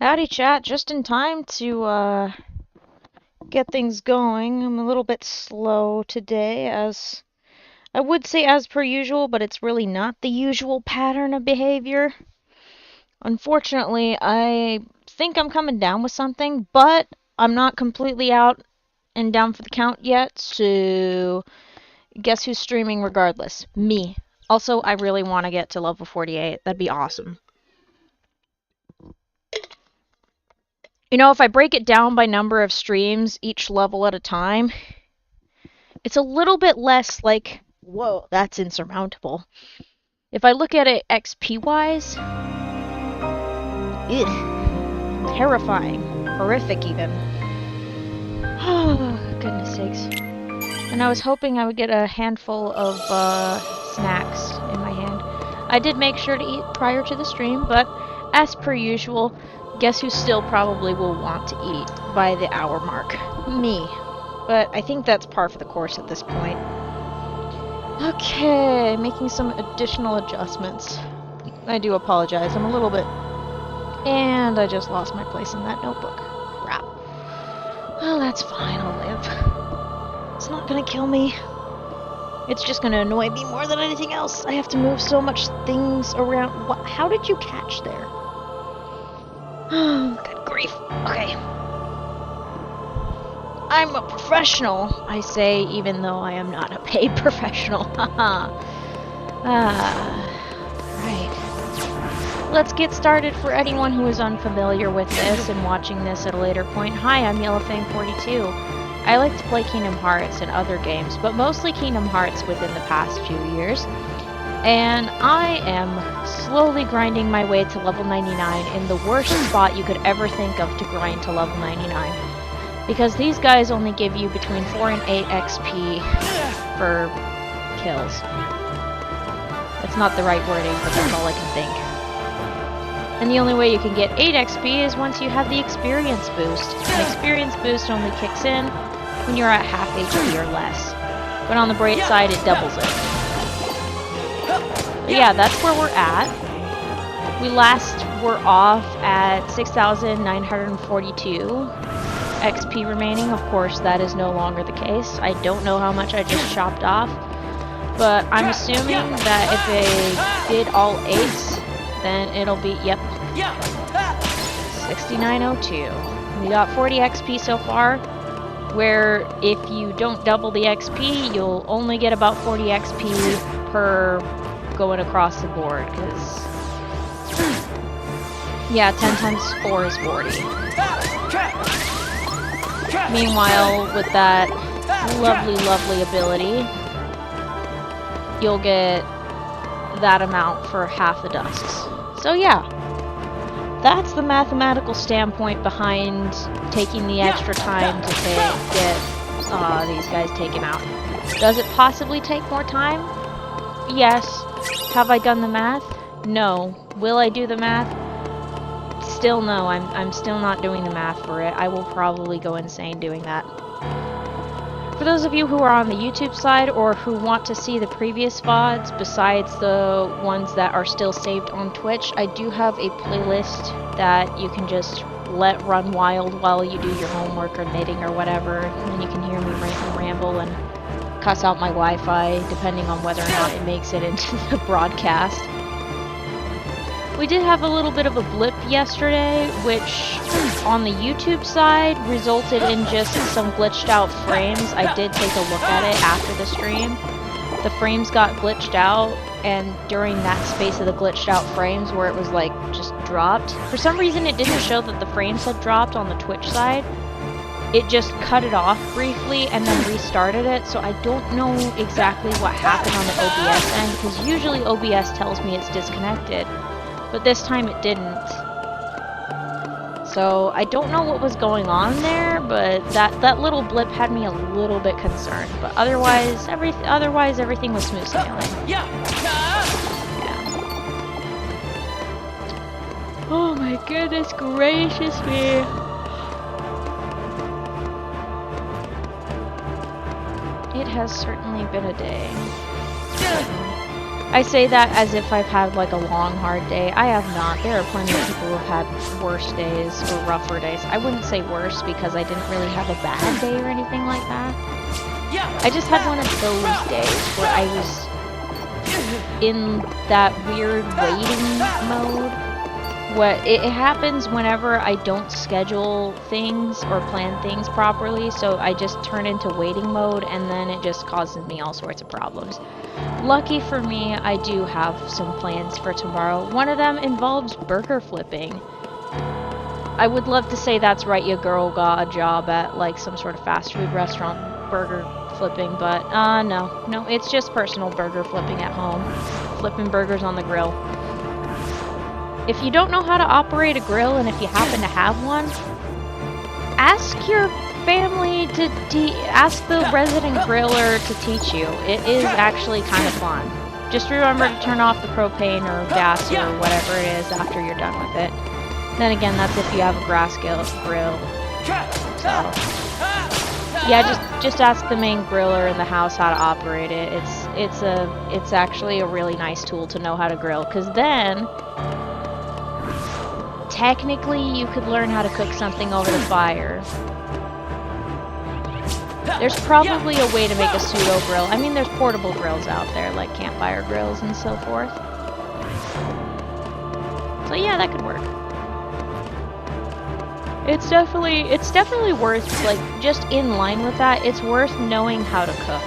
Howdy chat, just in time to get things going. I'm a little bit slow today, as I would say as per usual, but it's really not the usual pattern of behavior. Unfortunately, I think I'm coming down with something, but I'm not completely out and down for the count yet, so guess who's streaming regardless? Me. Also, I really want to get to level 48. That'd be awesome. You know, if I break it down by number of streams, each level at a time, it's a little bit less like, whoa, that's insurmountable. If I look at it XP-wise, terrifying. Horrific, even. Oh, goodness sakes. And I was hoping I would get a handful of snacks in my hand. I did make sure to eat prior to the stream, but as per usual, guess who still probably will want to eat by the hour mark? Me. But I think that's par for the course at this point. Okay, making some additional adjustments. I do apologize, I'm a little bit... And I just lost my place in that notebook. Crap. Well, that's fine, I'll live. It's not gonna kill me. It's just gonna annoy me more than anything else. I have to move so much things around. What? How did you catch there? Oh, good grief. Okay. I'm a professional, I say, even though I am not a paid professional. Haha. Right. Let's get started for anyone who is unfamiliar with this and watching this at a later point. Hi, I'm YellowFang42. I like to play Kingdom Hearts and other games, but mostly Kingdom Hearts within the past few years. And I am slowly grinding my way to level 99 in the worst spot you could ever think of to grind to level 99. Because these guys only give you between 4 and 8 XP for kills. That's not the right wording, but that's all I can think. And the only way you can get 8 XP is once you have the experience boost. An experience boost only kicks in when you're at half HP or less. But on the bright side, it doubles it. But yeah, that's where we're at. We last were off at 6,942 XP remaining. Of course, that is no longer the case. I don't know how much I just chopped off, but I'm assuming that if they did all 8s, then it'll be, yep, 6902. We got 40 XP so far, where if you don't double the XP, you'll only get about 40 XP per going across the board, because yeah, 10 times 4 is 40. Meanwhile, with that lovely ability, you'll get that amount for half the dusks. So yeah, that's the mathematical standpoint behind taking the extra time to get these guys taken out. Does it possibly take more time? Yes. Have I done the math? No. Will I do the math? Still no. I'm still not doing the math for it. I will probably go insane doing that. For those of you who are on the YouTube side or who want to see the previous VODs besides the ones that are still saved on Twitch, I do have a playlist that you can just let run wild while you do your homework or knitting or whatever, and you can hear me rant and ramble and cuss out my Wi-Fi depending on whether or not it makes it into the broadcast. We did have a little bit of a blip yesterday, which on the YouTube side resulted in just some glitched out frames. I did take a look at it after the stream. The frames got glitched out, and during that space of the glitched out frames where it was like just dropped, for some reason it didn't show that the frames had dropped on the Twitch side. It just cut it off briefly and then restarted it, so I don't know exactly what happened on the OBS end, because usually OBS tells me it's disconnected. But this time it didn't. So I don't know what was going on there, but that little blip had me a little bit concerned. But otherwise everything was smooth sailing. Yeah. Oh my goodness gracious me. It has certainly been a day. I say that as if I've had like a long, hard day. I have not. There are plenty of people who have had worse days or rougher days. I wouldn't say worse because I didn't really have a bad day or anything like that. I just had one of those days where I was in that weird waiting mode. What it happens whenever I don't schedule things or plan things properly, so I just turn into waiting mode, and then it just causes me all sorts of problems. Lucky for me, I do have some plans for tomorrow. One of them involves burger flipping. I would love to say that's right, your girl got a job at like some sort of fast food restaurant burger flipping, but no, it's just personal burger flipping at home. Flipping burgers on the grill. If you don't know how to operate a grill, and if you happen to have one, ask your family to ask the resident griller to teach you. It is actually kind of fun. Just remember to turn off the propane or gas or whatever it is after you're done with it. Then again, that's if you have a grass grill. So yeah, just ask the main griller in the house how to operate it. It's actually a really nice tool to know how to grill, because then technically you could learn how to cook something over the fire. There's probably a way to make a pseudo grill. I mean, there's portable grills out there, like campfire grills and so forth. So yeah, that could work. It's definitely worth, like, just in line with that, it's worth knowing how to cook.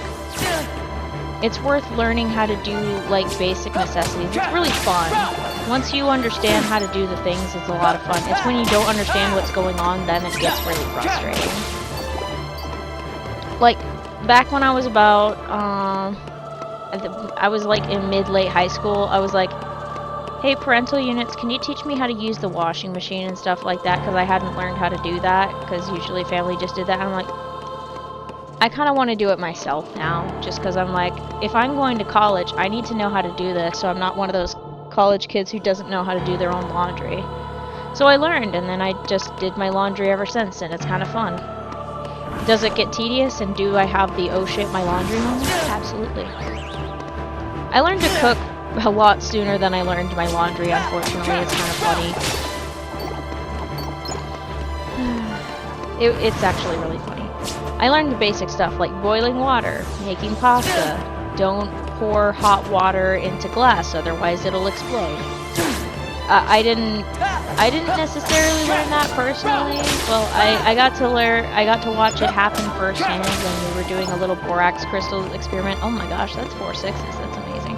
It's worth learning how to do, like, basic necessities. It's really fun. Once you understand how to do the things, it's a lot of fun. It's when you don't understand what's going on, then it gets really frustrating. Like, back when I was about, I was like in mid-late high school, I was like, hey, parental units, can you teach me how to use the washing machine and stuff like that? Because I hadn't learned how to do that, because usually family just did that. And I'm like, I kind of want to do it myself now, just because I'm like, if I'm going to college, I need to know how to do this, so I'm not one of those college kids who doesn't know how to do their own laundry. So I learned, and then I just did my laundry ever since, and it's kind of fun. Does it get tedious, and do I have the oh shit my laundry moment? Absolutely. I learned to cook a lot sooner than I learned my laundry, unfortunately. It's kind of funny. It's actually really funny. I learned the basic stuff like boiling water, making pasta. Don't pour hot water into glass, otherwise it'll explode. I didn't necessarily learn that personally. Well, I got to watch it happen firsthand when we were doing a little borax crystal experiment. Oh my gosh, that's 4 sixes. That's amazing.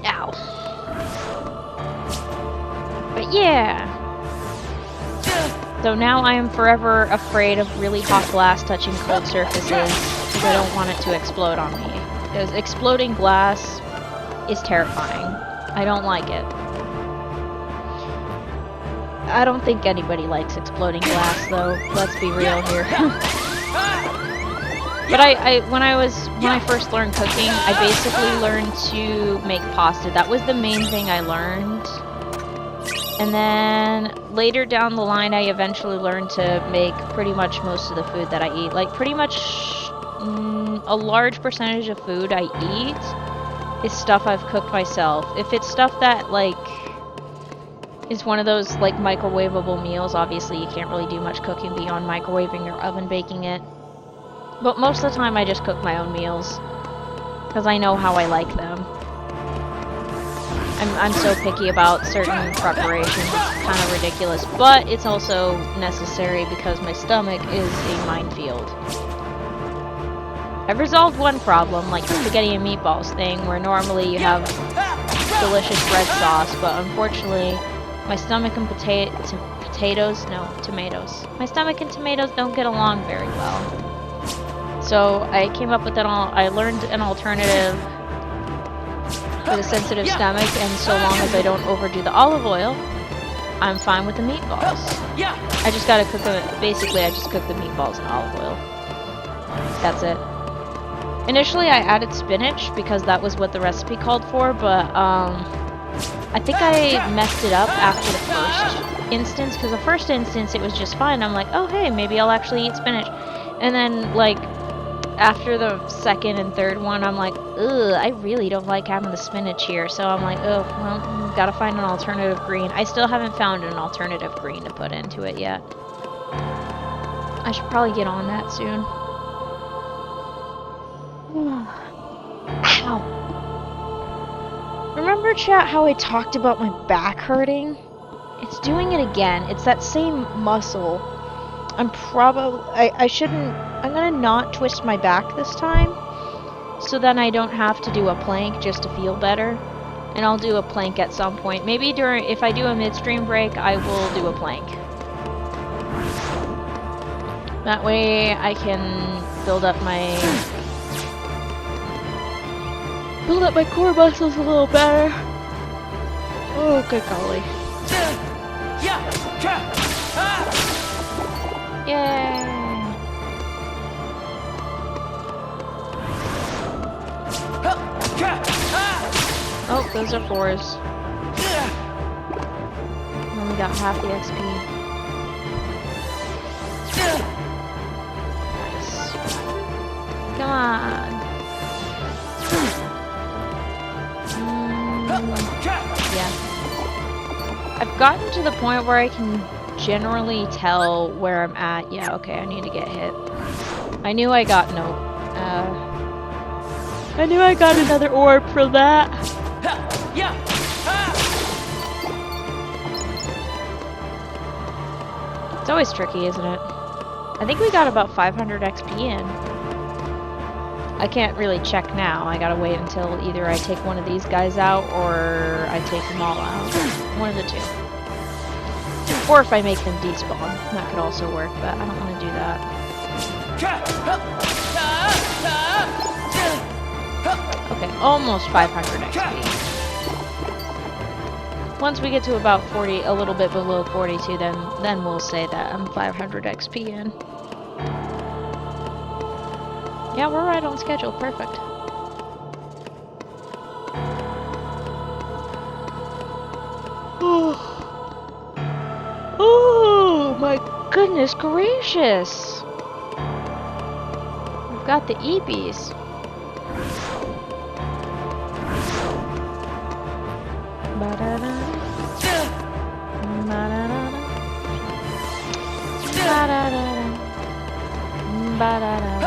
Ow. But yeah. So now I am forever afraid of really hot glass touching cold surfaces, because I don't want it to explode on me. Because exploding glass is terrifying. I don't like it. I don't think anybody likes exploding glass, though. Let's be real here. But when I first learned cooking, I basically learned to make pasta. That was the main thing I learned. And then later down the line, I eventually learned to make pretty much most of the food that I eat. Like, pretty much a large percentage of food I eat is stuff I've cooked myself. If it's stuff that, like, is one of those, like, microwavable meals, obviously you can't really do much cooking beyond microwaving or oven baking it. But most of the time I just cook my own meals, because I know how I like them. I'm so picky about certain preparations, it's kind of ridiculous, but it's also necessary because my stomach is a minefield. I've resolved one problem, like the spaghetti and meatballs thing, where normally you have delicious red sauce, but unfortunately my stomach and tomatoes. My stomach and tomatoes don't get along very well. So I came up with I learned an alternative for the sensitive stomach, and so long as I don't overdo the olive oil, I'm fine with the meatballs. I just gotta cook them, basically I just cook the meatballs in olive oil. That's it. Initially I added spinach because that was what the recipe called for, but I think I messed it up after the first instance, because the first instance it was just fine. I'm like, oh hey, maybe I'll actually eat spinach. And then, like, after the second and third one, I'm like, ugh, I really don't like having the spinach here. So I'm like, oh, well, gotta find an alternative green. I still haven't found an alternative green to put into it yet. I should probably get on that soon. Ow. Remember, chat, how I talked about my back hurting? It's doing it again. It's that same muscle. I'm gonna not twist my back this time, so then I don't have to do a plank just to feel better. And I'll do a plank at some point. Maybe if I do a midstream break, I will do a plank. That way I can build up my core muscles a little better. Oh, good golly. Yay! Oh, those are 4s. Only got half the XP. Nice. Come on. Yeah. I've gotten to the point where I can generally tell where I'm at. Yeah, okay, I need to get hit. I knew I got I knew I got another orb for that. It's always tricky, isn't it? I think we got about 500 XP in. I can't really check now. I gotta wait until either I take one of these guys out or I take them all out. One of the two. Or if I make them despawn. That could also work, but I don't want to do that. Okay, almost 500 XP. Once we get to about 40, a little bit below 42, then we'll say that I'm 500 XP in. Yeah, we're right on schedule. Perfect. Oh my goodness gracious! We've got the EBs. Ba-da-da. Ba-da-da. Ba-da-da. Ba-da-da.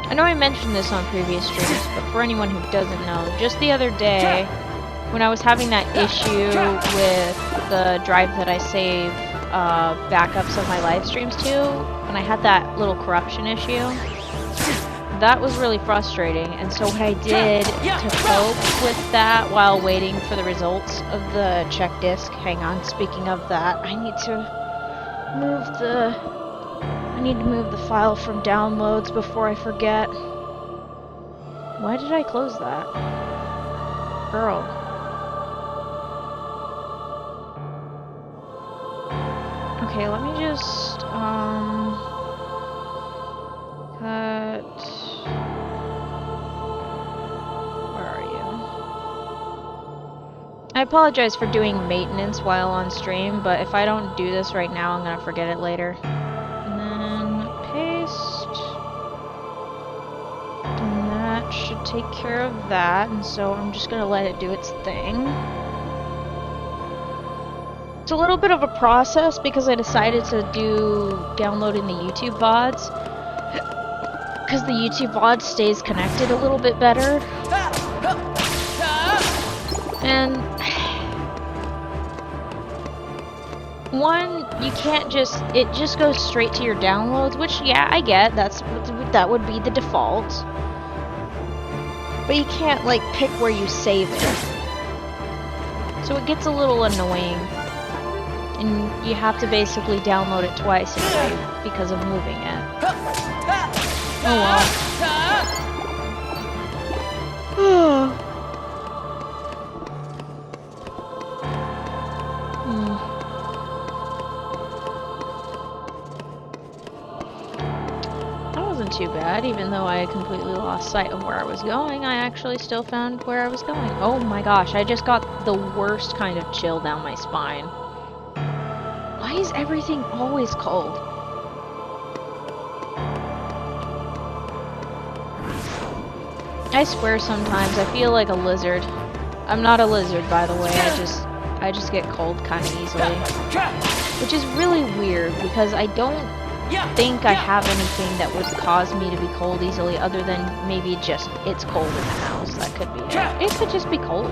I know I mentioned this on previous streams, but for anyone who doesn't know, just the other day, when I was having that issue with the drive that I save backups of my live streams to, and I had that little corruption issue, that was really frustrating. And so what I did to cope with that while waiting for the results of the check disk, hang on, speaking of that, I need to move the file from downloads before I forget. Why did I close that? Girl. Okay, let me just, cut... Where are you? I apologize for doing maintenance while on stream, but if I don't do this right now, I'm gonna forget it later. And then paste. And that should take care of that, and so I'm just gonna let it do its thing. It's a little bit of a process because I decided to do downloading the YouTube VODs, because the YouTube VOD stays connected a little bit better. And one, you can't just, it just goes straight to your downloads, which, yeah, I get, that would be the default. But you can't, like, pick where you save it. So it gets a little annoying. And you have to basically download it twice anyway because of moving it. Oh well. That wasn't too bad, even though I completely lost sight of where I was going. I actually still found where I was going. Oh my gosh, I just got the worst kind of chill down my spine. Why is everything always cold? I swear sometimes I feel like a lizard. I'm not a lizard, by the way. I just get cold kind of easily. Which is really weird because I don't think I have anything that would cause me to be cold easily other than maybe just it's cold in the house. That could be it. It could just be cold.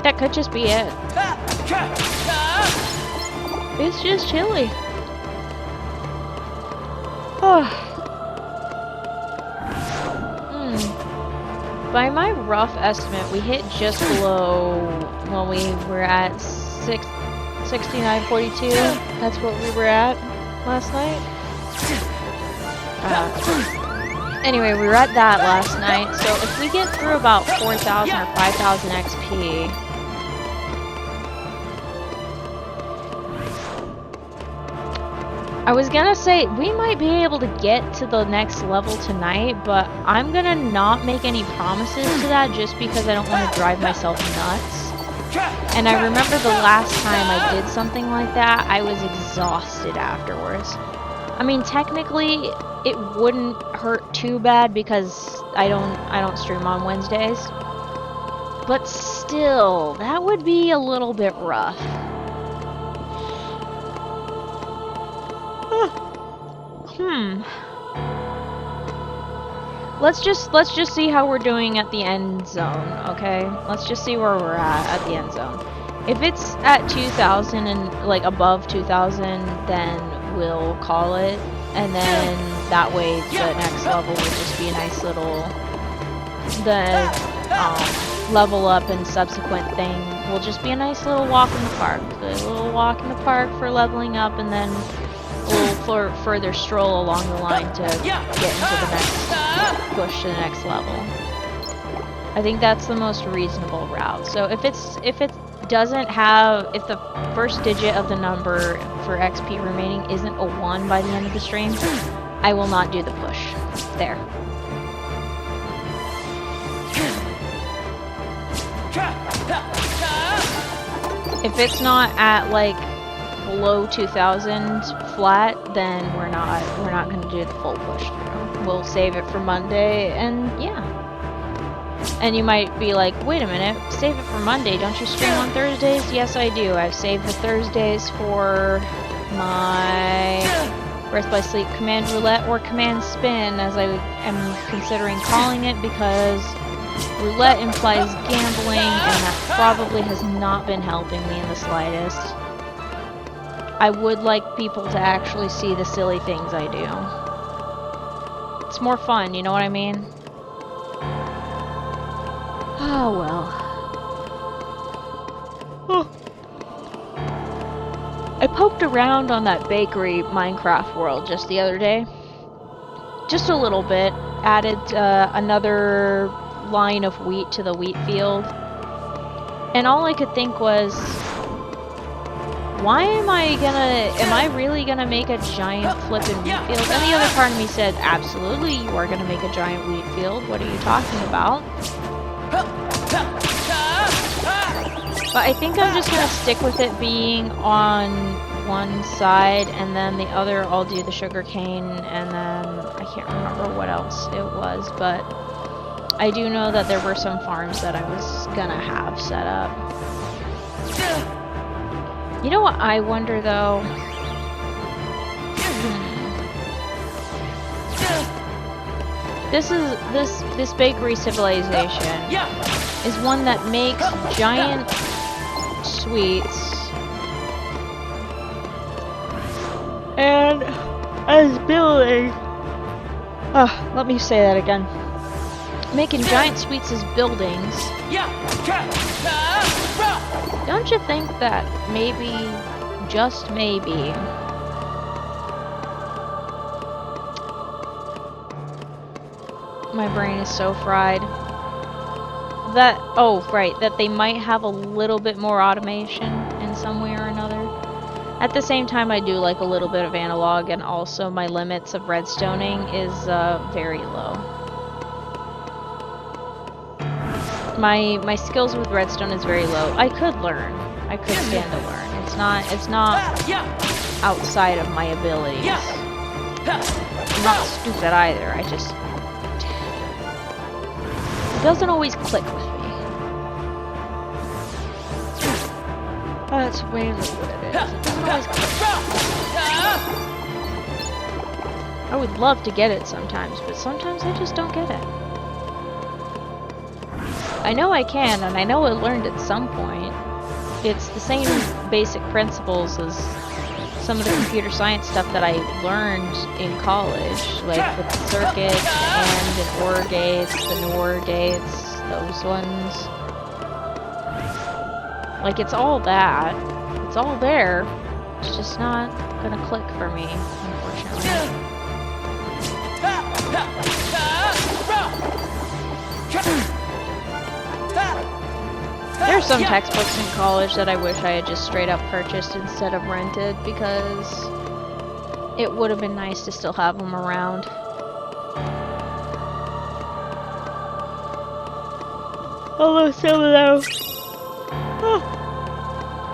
That could just be it. It's just chilly. By my rough estimate, we hit just below when we were at 69.42. That's what we were at last night. Anyway, we were at that last night, so if we get through about 4,000 or 5,000 XP... I was gonna say, we might be able to get to the next level tonight, but I'm gonna not make any promises to that just because I don't want to drive myself nuts. And I remember the last time I did something like that, I was exhausted afterwards. I mean, technically, it wouldn't hurt too bad because I don't stream on Wednesdays. But still, that would be a little bit rough. Let's just see how we're doing at the end zone, okay? Let's just see where we're at the end zone. If it's at 2,000 and like above 2,000, then we'll call it, and then that way the next level will just be a nice little level up and subsequent thing will just be a nice little walk in the park. A little walk in the park for leveling up, and then a little further stroll along the line to get into the next push to the next level. I think that's the most reasonable route. So if it doesn't have, if the first digit of the number for XP remaining isn't a 1 by the end of the stream, I will not do the push. There. If it's not at like below 2,000 flat, then we're not going to do the full push through. We'll save it for Monday, and yeah. And you might be like, wait a minute, save it for Monday, don't you stream on Thursdays? Yes, I do. I've saved the Thursdays for my Birth by Sleep Command Roulette or Command Spin, as I am considering calling it, because roulette implies gambling, and that probably has not been helping me in the slightest. I would like people to actually see the silly things I do. It's more fun, you know what I mean? Oh well. I poked around on that bakery Minecraft world just the other day. Just a little bit. Added another line of wheat to the wheat field. And all I could think was, am I really gonna make a giant flippin' wheat field? And the other part of me said, absolutely, you are gonna make a giant wheat field. What are you talking about? But I think I'm just gonna stick with it being on one side, and then the other I'll do the sugar cane, and then I can't remember what else it was, but I do know that there were some farms that I was gonna have set up. You know what I wonder though? This bakery civilization is one that makes giant sweets and as building. Let me say that again. Making giant sweets as buildings. Don't you think that maybe, just maybe, my brain is so fried, that, that they might have a little bit more automation in some way or another. At the same time, I do like a little bit of analog, and also my limits of redstoning is very low. My skills with redstone is very low. I could learn. I could stand to learn. It's not outside of my abilities. I'm not stupid either. It doesn't always click with me. That's mainly what it is. It doesn't always click. I would love to get it sometimes, but sometimes I just don't get it. I know I can, and I know I learned at some point. It's the same basic principles as some of the computer science stuff that I learned in college, like with the circuits and the OR gates, the NOR gates, those ones. Like, it's all that. It's all there. It's just not gonna click for me, unfortunately. There are some textbooks in college that I wish I had just straight up purchased instead of rented, because it would have been nice to still have them around. Although some of those... Oh,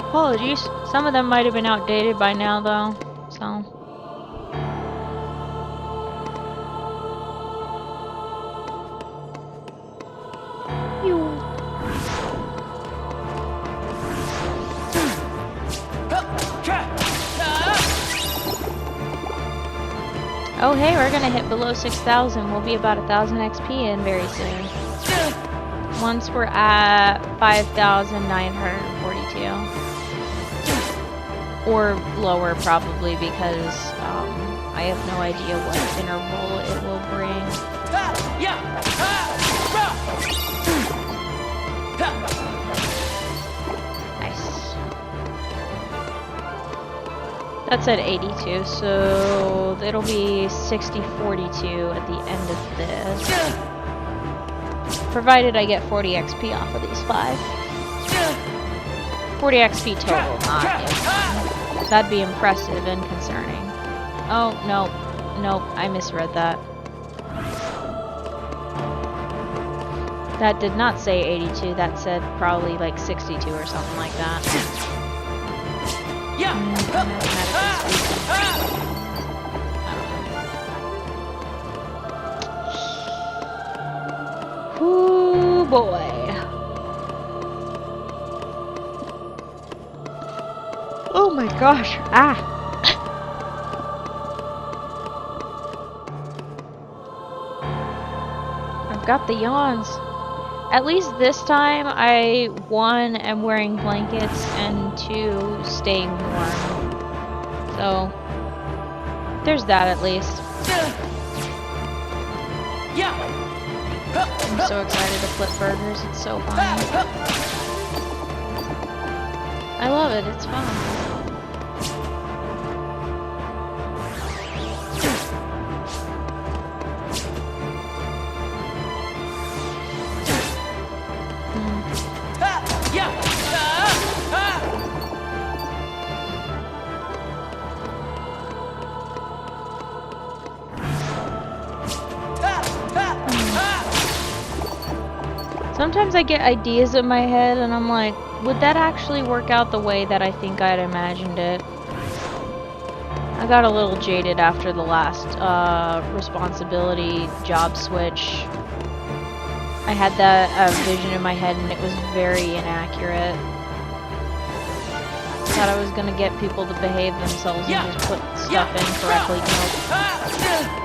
apologies. Some of them might have been outdated by now, though, so... Oh hey, we're gonna hit below 6,000. We'll be about 1,000 XP in very soon. Once we're at 5,942. Or lower probably, because I have no idea what interval it will bring. That's at 82, so it'll be 6042 at the end of this. Provided I get 40 XP off of these 5. 40 XP total, not income. That'd be impressive and concerning. Oh, no. Nope, I misread that. That did not say 82, that said probably like 62 or something like that. Ooh boy. Oh my gosh. Ah. I've got the yawns. At least this time, I, 1, am wearing blankets, and 2, staying warm. So, there's that at least. I'm so excited to flip burgers, it's so fun. I love it, it's fun. Sometimes I get ideas in my head and I'm like, would that actually work out the way that I think I'd imagined it? I got a little jaded after the last responsibility job switch. I had that vision in my head and it was very inaccurate. I thought I was gonna get people to behave themselves and just put stuff in correctly. Nope.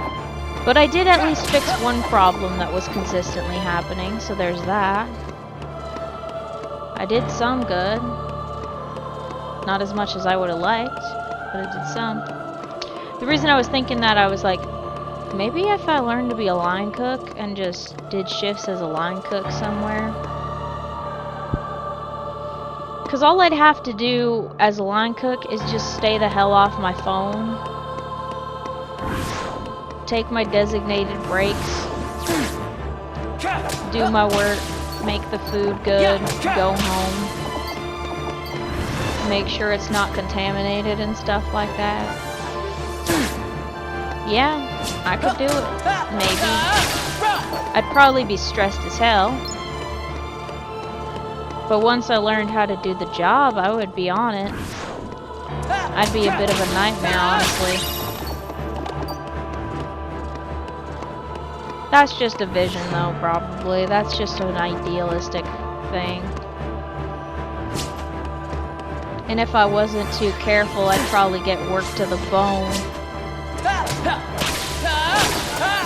But I did at least fix one problem that was consistently happening, so there's that. I did some good. Not as much as I would have liked, but I did some. The reason I was thinking that, I was like, maybe if I learned to be a line cook and just did shifts as a line cook somewhere. Because all I'd have to do as a line cook is just stay the hell off my phone. Take my designated breaks, do my work, make the food good, go home, make sure it's not contaminated and stuff like that. Yeah, I could do it. Maybe. I'd probably be stressed as hell. But once I learned how to do the job, I would be on it. I'd be a bit of a nightmare, honestly. That's just a vision, though, probably. That's just an idealistic thing. And if I wasn't too careful, I'd probably get worked to the bone.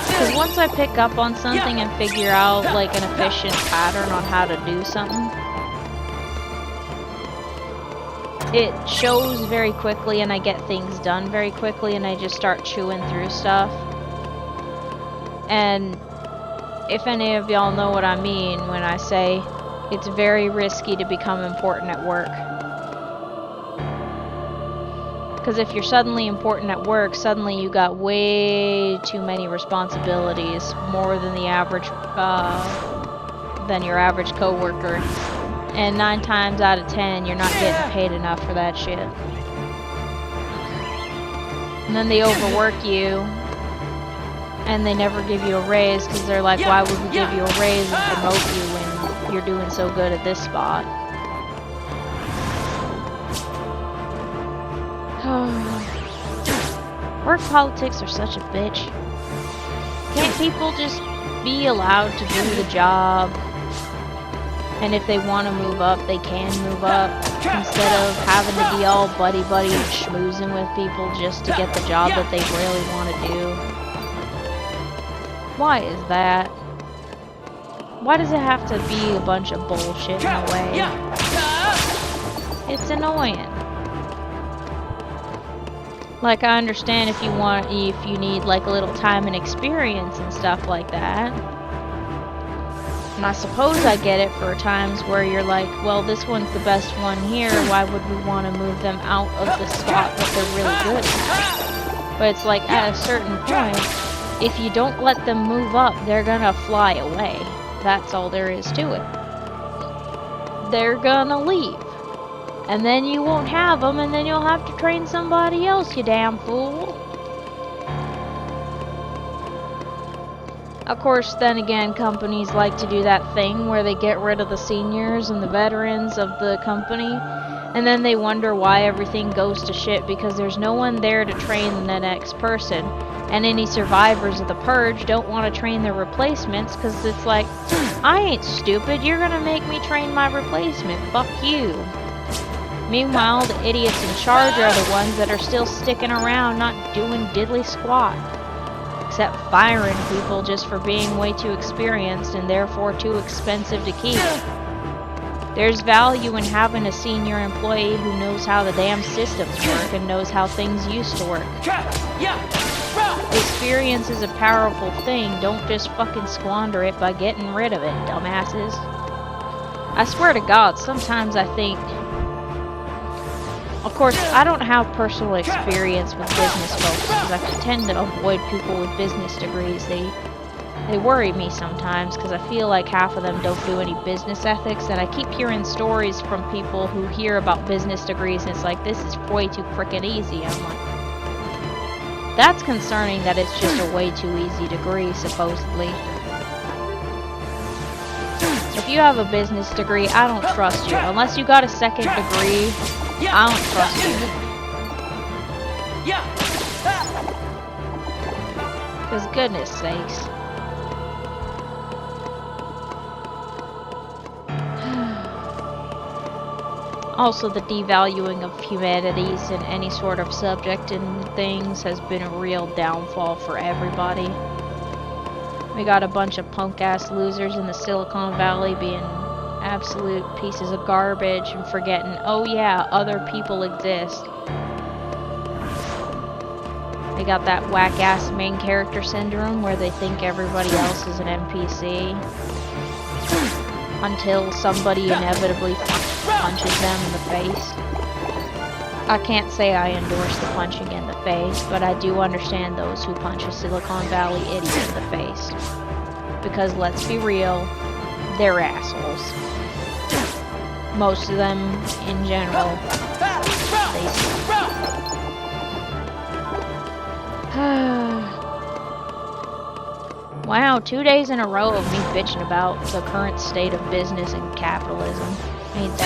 Because once I pick up on something and figure out, like, an efficient pattern on how to do something, it shows very quickly and I get things done very quickly and I just start chewing through stuff. And if any of y'all know what I mean when I say it's very risky to become important at work. Because if you're suddenly important at work, suddenly you got way too many responsibilities, more than the average, than your average coworker. And 9 times out of 10, you're not getting paid enough for that shit. And then they overwork you, and they never give you a raise because they're like, why would we give you a raise and promote you when you're doing so good at this spot? Work politics are such a bitch. Can't people just be allowed to do the job? And if they want to move up, they can move up, instead of having to be all buddy-buddy and schmoozing with people just to get the job that they really want to do. Why is that? Why does it have to be a bunch of bullshit in a way? It's annoying. Like, I understand if you need like a little time and experience and stuff like that. And I suppose I get it for times where you're like, well, this one's the best one here, why would we want to move them out of the spot that they're really good at? But it's like, at a certain point, if you don't let them move up, they're gonna fly away. That's all there is to it. They're gonna leave. And then you won't have them, and then you'll have to train somebody else, you damn fool. Of course, then again, companies like to do that thing where they get rid of the seniors and the veterans of the company, and then they wonder why everything goes to shit because there's no one there to train the next person. And any survivors of the purge don't want to train their replacements because it's like, I ain't stupid, you're gonna make me train my replacement, fuck you. Meanwhile, the idiots in charge are the ones that are still sticking around, not doing diddly squat. Except firing people just for being way too experienced and therefore too expensive to keep. There's value in having a senior employee who knows how the damn systems work and knows how things used to work. Experience is a powerful thing, don't just fucking squander it by getting rid of it, dumbasses. I swear to God, sometimes I think... Of course, I don't have personal experience with business folks because I tend to avoid people with business degrees. They worry me sometimes because I feel like half of them don't do any business ethics, and I keep hearing stories from people who hear about business degrees and it's like, this is way too frickin' easy. I'm like, that's concerning that it's just a way too easy degree, supposedly. If you have a business degree, I don't trust you. Unless you got a second degree, I don't trust you. Because goodness sakes. Also, the devaluing of humanities and any sort of subject and things has been a real downfall for everybody. We got a bunch of punk-ass losers in the Silicon Valley being absolute pieces of garbage and forgetting, oh yeah, other people exist. They got that whack-ass main character syndrome where they think everybody else is an NPC until somebody inevitably punches them in the face. I can't say I endorse the punching in the face, but I do understand those who punch a Silicon Valley idiot in the face. Because let's be real, they're assholes. Most of them, in general, they suck. Wow, 2 days in a row of me bitching about the current state of business and capitalism. Ain't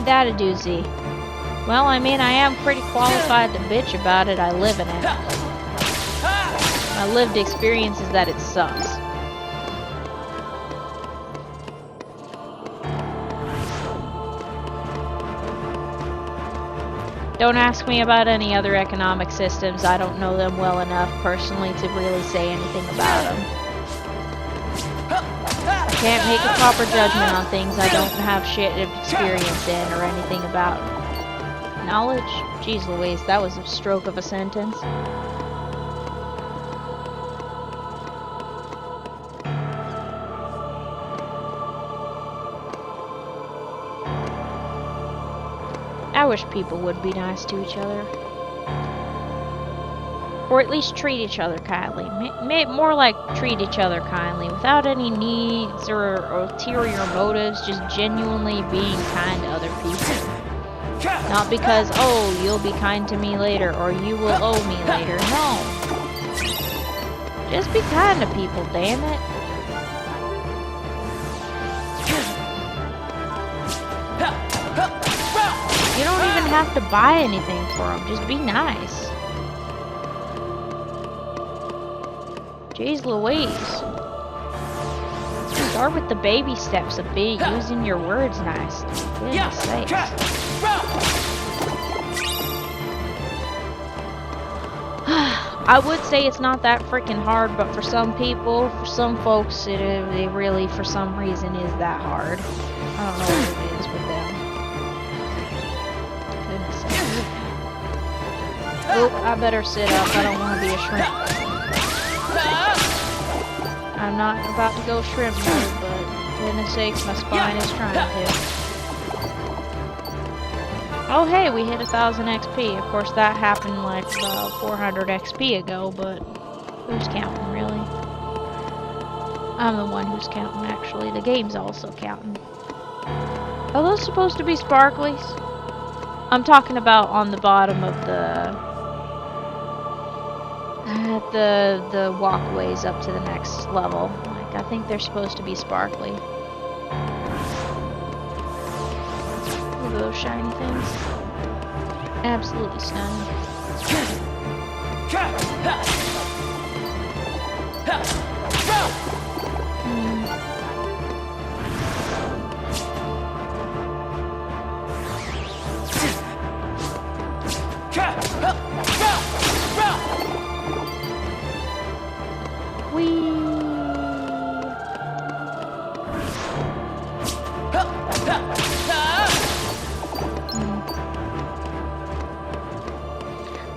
that a doozy? Well, I mean, I am pretty qualified to bitch about it. I live in it. My lived experience is that it sucks. Don't ask me about any other economic systems. I don't know them well enough personally to really say anything about them. I can't make a proper judgment on things I don't have shit of experience in or anything about. Knowledge? Jeez Louise, that was a stroke of a sentence. I wish people would be nice to each other. Or at least treat each other kindly. More like treat each other kindly, without any needs or ulterior motives, just genuinely being kind to other people. Not because, oh, you'll be kind to me later, or you will owe me later. No. Just be kind to people, damn it. You don't even have to buy anything for them. Just be nice. Jeez Louise. Start with the baby steps of using your words nice. Goodness sakes. I would say it's not that freaking hard, but for some people, for some folks, it really, for some reason, is that hard. I don't know what it is with them. Goodness sakes. Oh, I better sit up. I don't want to be a shrimp. I'm not about to go shrimp mode, but goodness sakes, my spine is trying to. Oh hey, we hit 1000 XP. Of course that happened like about 400 XP ago, but who's counting really? I'm the one who's counting actually. The game's also counting. Are those supposed to be sparklies? I'm talking about on the bottom of the walkways up to the next level. Like I think they're supposed to be sparkly. Look at those shiny things. Absolutely stunning.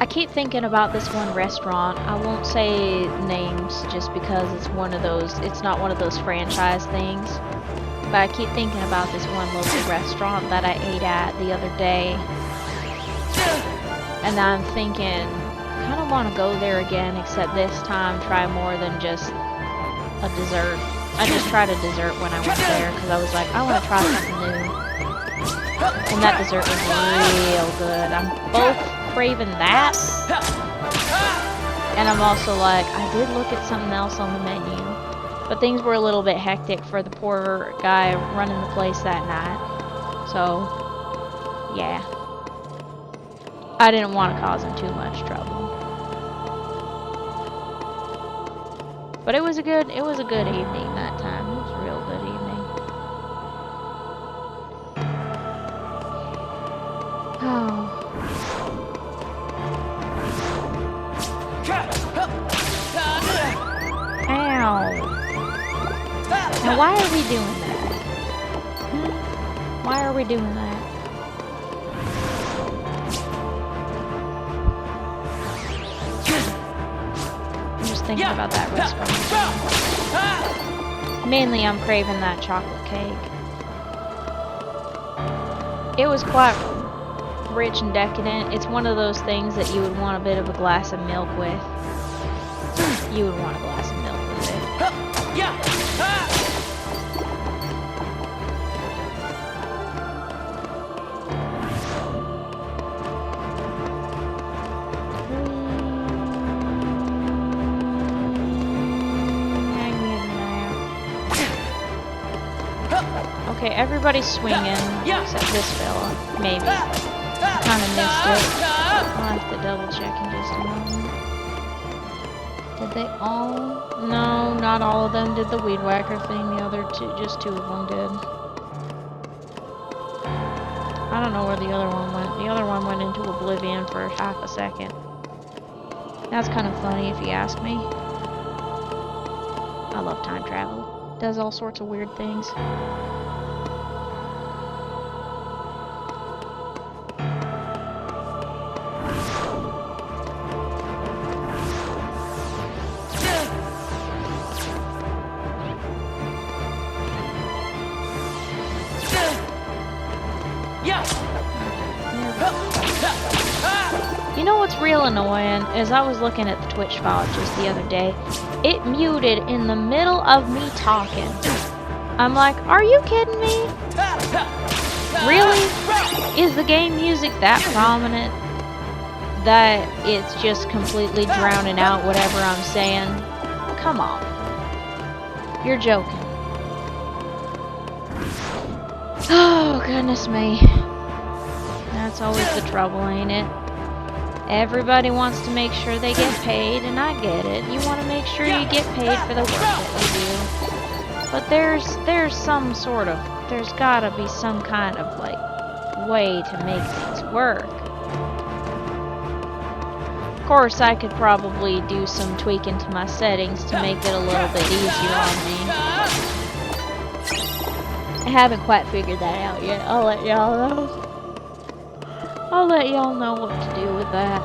I keep thinking about this one restaurant. I won't say names just because it's not one of those franchise things. But I keep thinking about this one local restaurant that I ate at the other day. And I'm thinking, I kind of want to go there again, except this time try more than just a dessert. I just tried a dessert when I went there because I was like, I want to try something new. And that dessert was real good. I'm both craving that, and I'm also like, I did look at something else on the menu, but things were a little bit hectic for the poor guy running the place that night. So, yeah. I didn't want to cause him too much trouble. But it was a good evening that time. It was a real good evening. Oh. Ow. Now why are we doing that? Why are we doing that? I'm just thinking about that restaurant. Mainly I'm craving that chocolate cake. It was quite rich and decadent. It's one of those things that you would want a bit of a glass of milk with. You would want a glass of milk with it. Okay, everybody's swinging except this fella. Maybe. Kind of missed it. I'll have to double check in just a moment. Did they all? No, not all of them did the weed whacker thing. The other two, just 2 of them did. I don't know where the other one went. The other one went into oblivion for half a second. That's kind of funny if you ask me. I love time travel. Does all sorts of weird things. You know what's real annoying is I was looking at the Twitch file just the other day. It muted in the middle of me talking. I'm like, are you kidding me? Really? Is the game music that prominent that it's just completely drowning out whatever I'm saying? Come on. You're joking. Oh, goodness me. That's always the trouble, ain't it? Everybody wants to make sure they get paid, and I get it. You want to make sure you get paid for the work that you do. But there's some sort of, there's gotta be some kind of, like, way to make things work. Of course, I could probably do some tweaking to my settings to make it a little bit easier on me. I haven't quite figured that out yet. I'll let y'all know. I'll let y'all know what to do with that.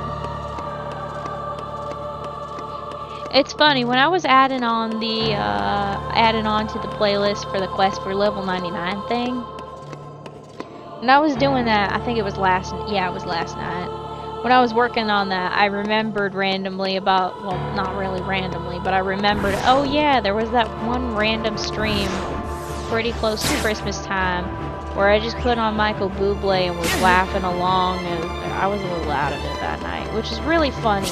It's funny, when I was adding on to the playlist for the Quest for Level 99 thing, and I was doing that, I think it was last night. When I was working on that, I remembered randomly about, well, not really randomly, but I remembered, oh yeah, there was that one random stream pretty close to Christmas time where I just put on Michael Bublé and was laughing along, and I was a little out of it that night, which is really funny,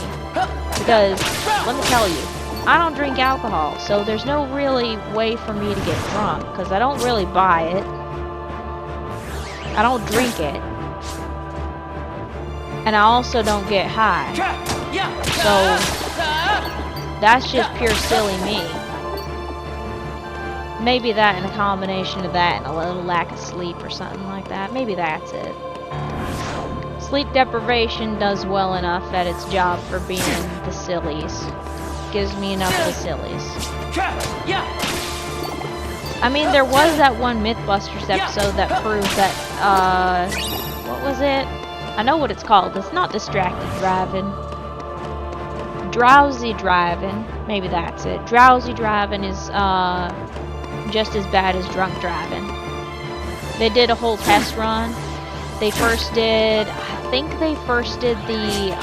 because, let me tell you, I don't drink alcohol, so there's no really way for me to get drunk, because I don't really buy it, I don't drink it, and I also don't get high, so that's just pure silly me. Maybe that and a combination of that and a little lack of sleep or something like that. Maybe that's it. Sleep deprivation does well enough at its job for being the sillies. Gives me enough of the sillies. I mean, there was that one Mythbusters episode that proved that, what was it? I know what it's called. It's not distracted driving. Drowsy driving. Maybe that's it. Drowsy driving is, just as bad as drunk driving. They did a whole test run. I think they first did the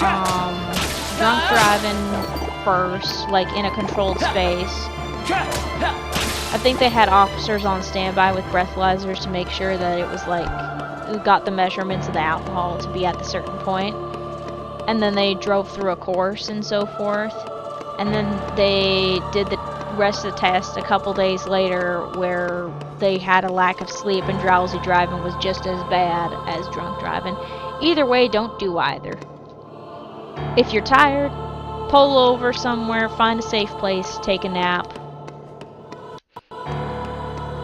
drunk driving first, like in a controlled space. I think they had officers on standby with breathalyzers to make sure that it was like, got the measurements of the alcohol to be at the certain point. And then they drove through a course and so forth. And then they did the rest of the test a couple days later where they had a lack of sleep and drowsy driving was just as bad as drunk driving. Either way, don't do either. If you're tired, pull over somewhere, find a safe place, take a nap.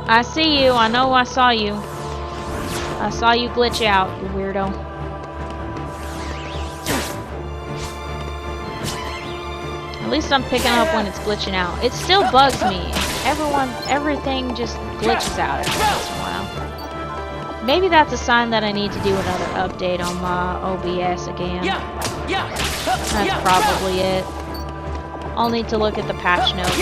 I see you, I know I saw you. I saw you glitch out, you weirdo. At least I'm picking up when it's glitching out. It still bugs me. Everything just glitches out every once in a while. Maybe that's a sign that I need to do another update on my OBS again. That's probably it. I'll need to look at the patch notes.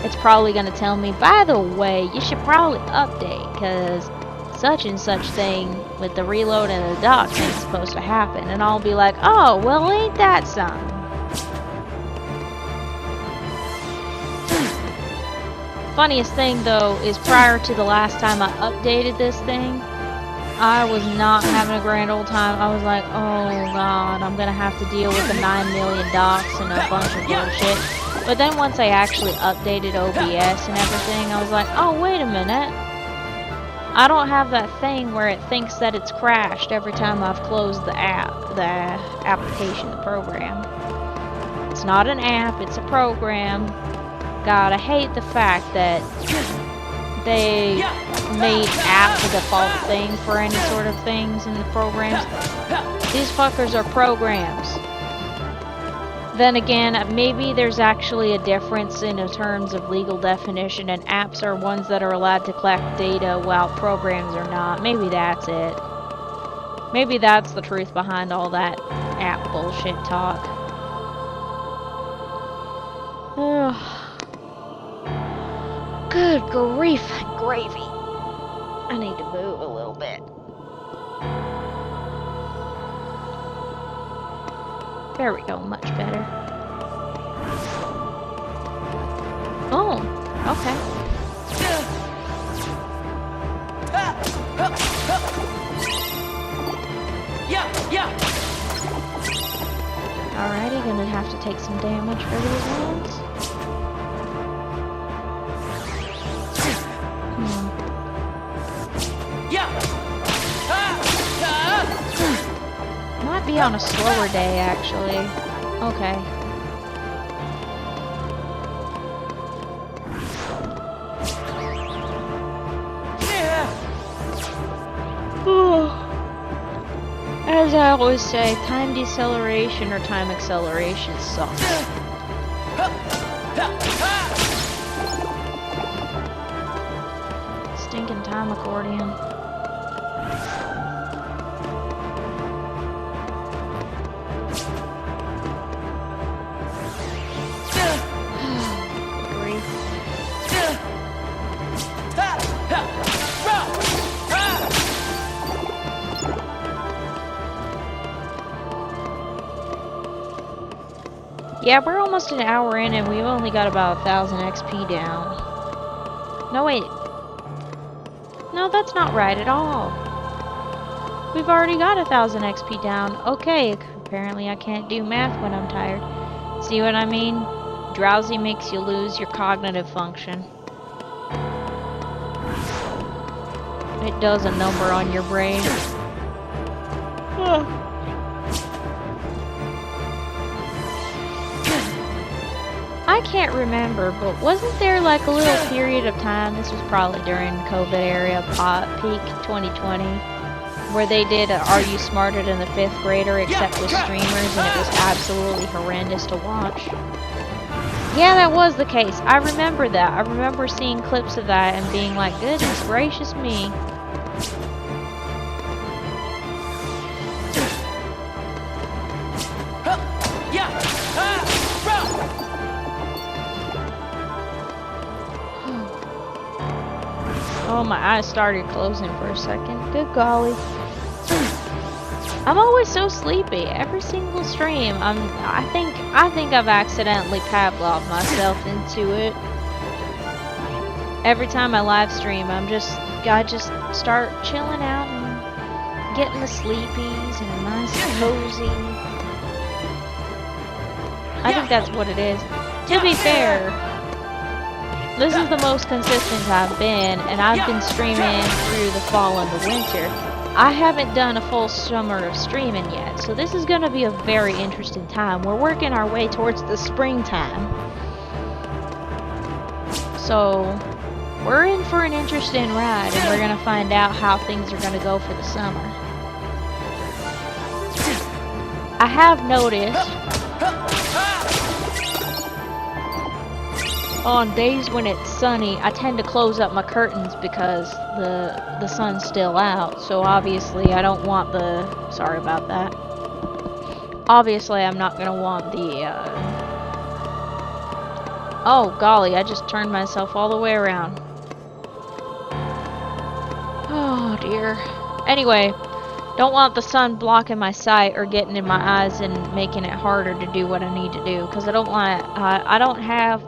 It's probably going to tell me, by the way, you should probably update, because such and such thing with the reload and the dock thing's supposed to happen. And I'll be like, oh, well, ain't that something? Funniest thing though is prior to the last time I updated this thing, I was not having a grand old time. I was like, oh god, I'm gonna have to deal with the 9 million docs and a bunch of bullshit. But then once I actually updated OBS and everything, I was like, oh wait a minute. I don't have that thing where it thinks that it's crashed every time I've closed the application, the program. It's not an app, it's a program. God, I hate the fact that they made app the default thing for any sort of things in the programs. These fuckers are programs. Then again, maybe there's actually a difference in terms of legal definition, and apps are ones that are allowed to collect data while programs are not. Maybe that's it. Maybe that's the truth behind all that app bullshit talk. Good grief, gravy. I need to move a little bit. There we go, much better. Oh, okay. Alrighty, gonna have to take some damage for these ones. Might be on a slower day, actually. Okay. As I always say, time deceleration or time acceleration sucks. Stinking time accordion. Yeah, we're almost an hour in and we've only got about 1,000 XP down. No, wait. No, that's not right at all. We've already got 1,000 XP down. Okay, apparently I can't do math when I'm tired. See what I mean? Drowsy makes you lose your cognitive function. It does a number on your brain. I can't remember, but wasn't there like a little period of time, this was probably during COVID era, peak 2020, where they did a Are You Smarter Than the 5th Grader except with streamers, and it was absolutely horrendous to watch? Yeah, that was the case. I remember that. I remember seeing clips of that and being like, goodness gracious me. Oh, my eyes started closing for a second. Good golly. I'm always so sleepy. Every single stream, I think I've accidentally Pavloved myself into it. Every time I live stream, I just start chilling out and getting the sleepies and a nice cozy. I think that's what it is. To be fair, this is the most consistent I've been, and I've been streaming through the fall and the winter. I haven't done a full summer of streaming yet, so this is going to be a very interesting time. We're working our way towards the springtime. So, we're in for an interesting ride, and we're going to find out how things are going to go for the summer. I have noticed on days when it's sunny, I tend to close up my curtains because the sun's still out. So obviously I don't want the... Sorry about that. Obviously I'm not going to want the... Oh golly, I just turned myself all the way around. Oh dear. Anyway, don't want the sun blocking my sight or getting in my eyes and making it harder to do what I need to do, because I don't want I don't have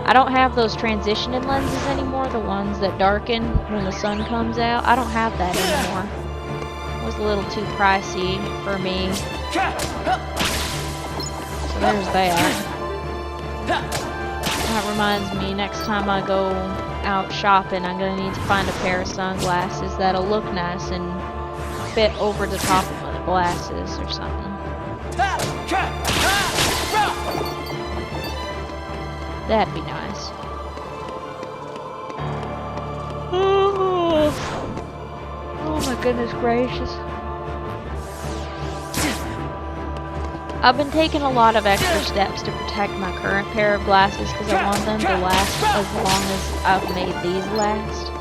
I don't have those transitioning lenses anymore, the ones that darken when the sun comes out. I don't have that anymore. It was a little too pricey for me. So there's that. That reminds me, next time I go out shopping, I'm gonna need to find a pair of sunglasses that'll look nice and fit over the top of my glasses or something. That'd be nice. Oh my goodness gracious. I've been taking a lot of extra steps to protect my current pair of glasses because I want them to last as long as I've made these last.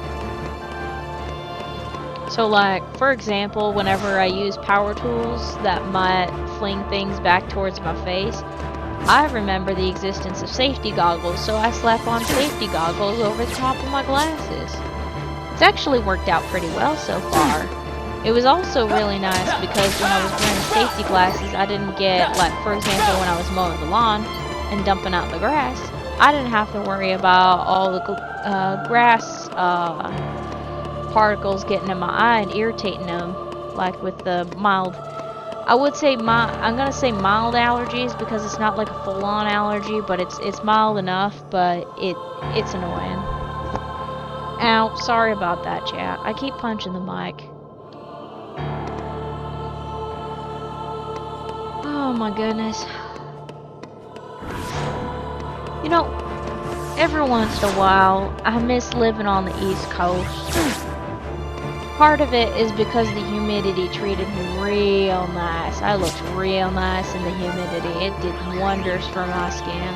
So like, for example, whenever I use power tools that might fling things back towards my face, I remember the existence of safety goggles, so I slap on safety goggles over the top of my glasses. It's actually worked out pretty well so far. It was also really nice because when I was wearing safety glasses, I didn't get, like, for example, when I was mowing the lawn and dumping out the grass, I didn't have to worry about all the grass particles getting in my eye and irritating them, like with the mild, I would say I'm gonna say mild allergies because it's not like a full-on allergy, but it's mild enough, but it's annoying. Ow, sorry about that, chat. I keep punching the mic. Oh my goodness. You know, every once in a while, I miss living on the East Coast. Part of it is because the humidity treated me real nice. I looked real nice in the humidity. It did wonders for my skin.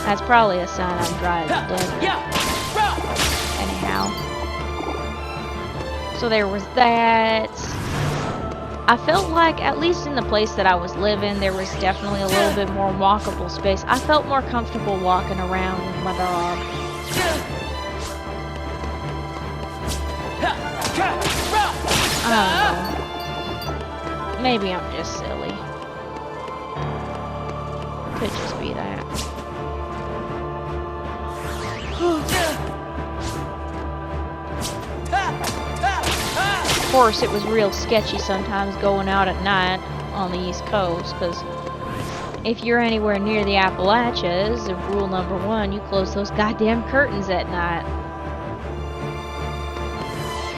That's probably a sign I'm dry as a desert. Anyhow. So there was that. I felt like, at least in the place that I was living, there was definitely a little bit more walkable space. I felt more comfortable walking around with my dog. I don't know. Maybe I'm just silly. Could just be that. Of course, it was real sketchy sometimes going out at night on the East Coast, because if you're anywhere near the Appalachians, rule number 1, you close those goddamn curtains at night.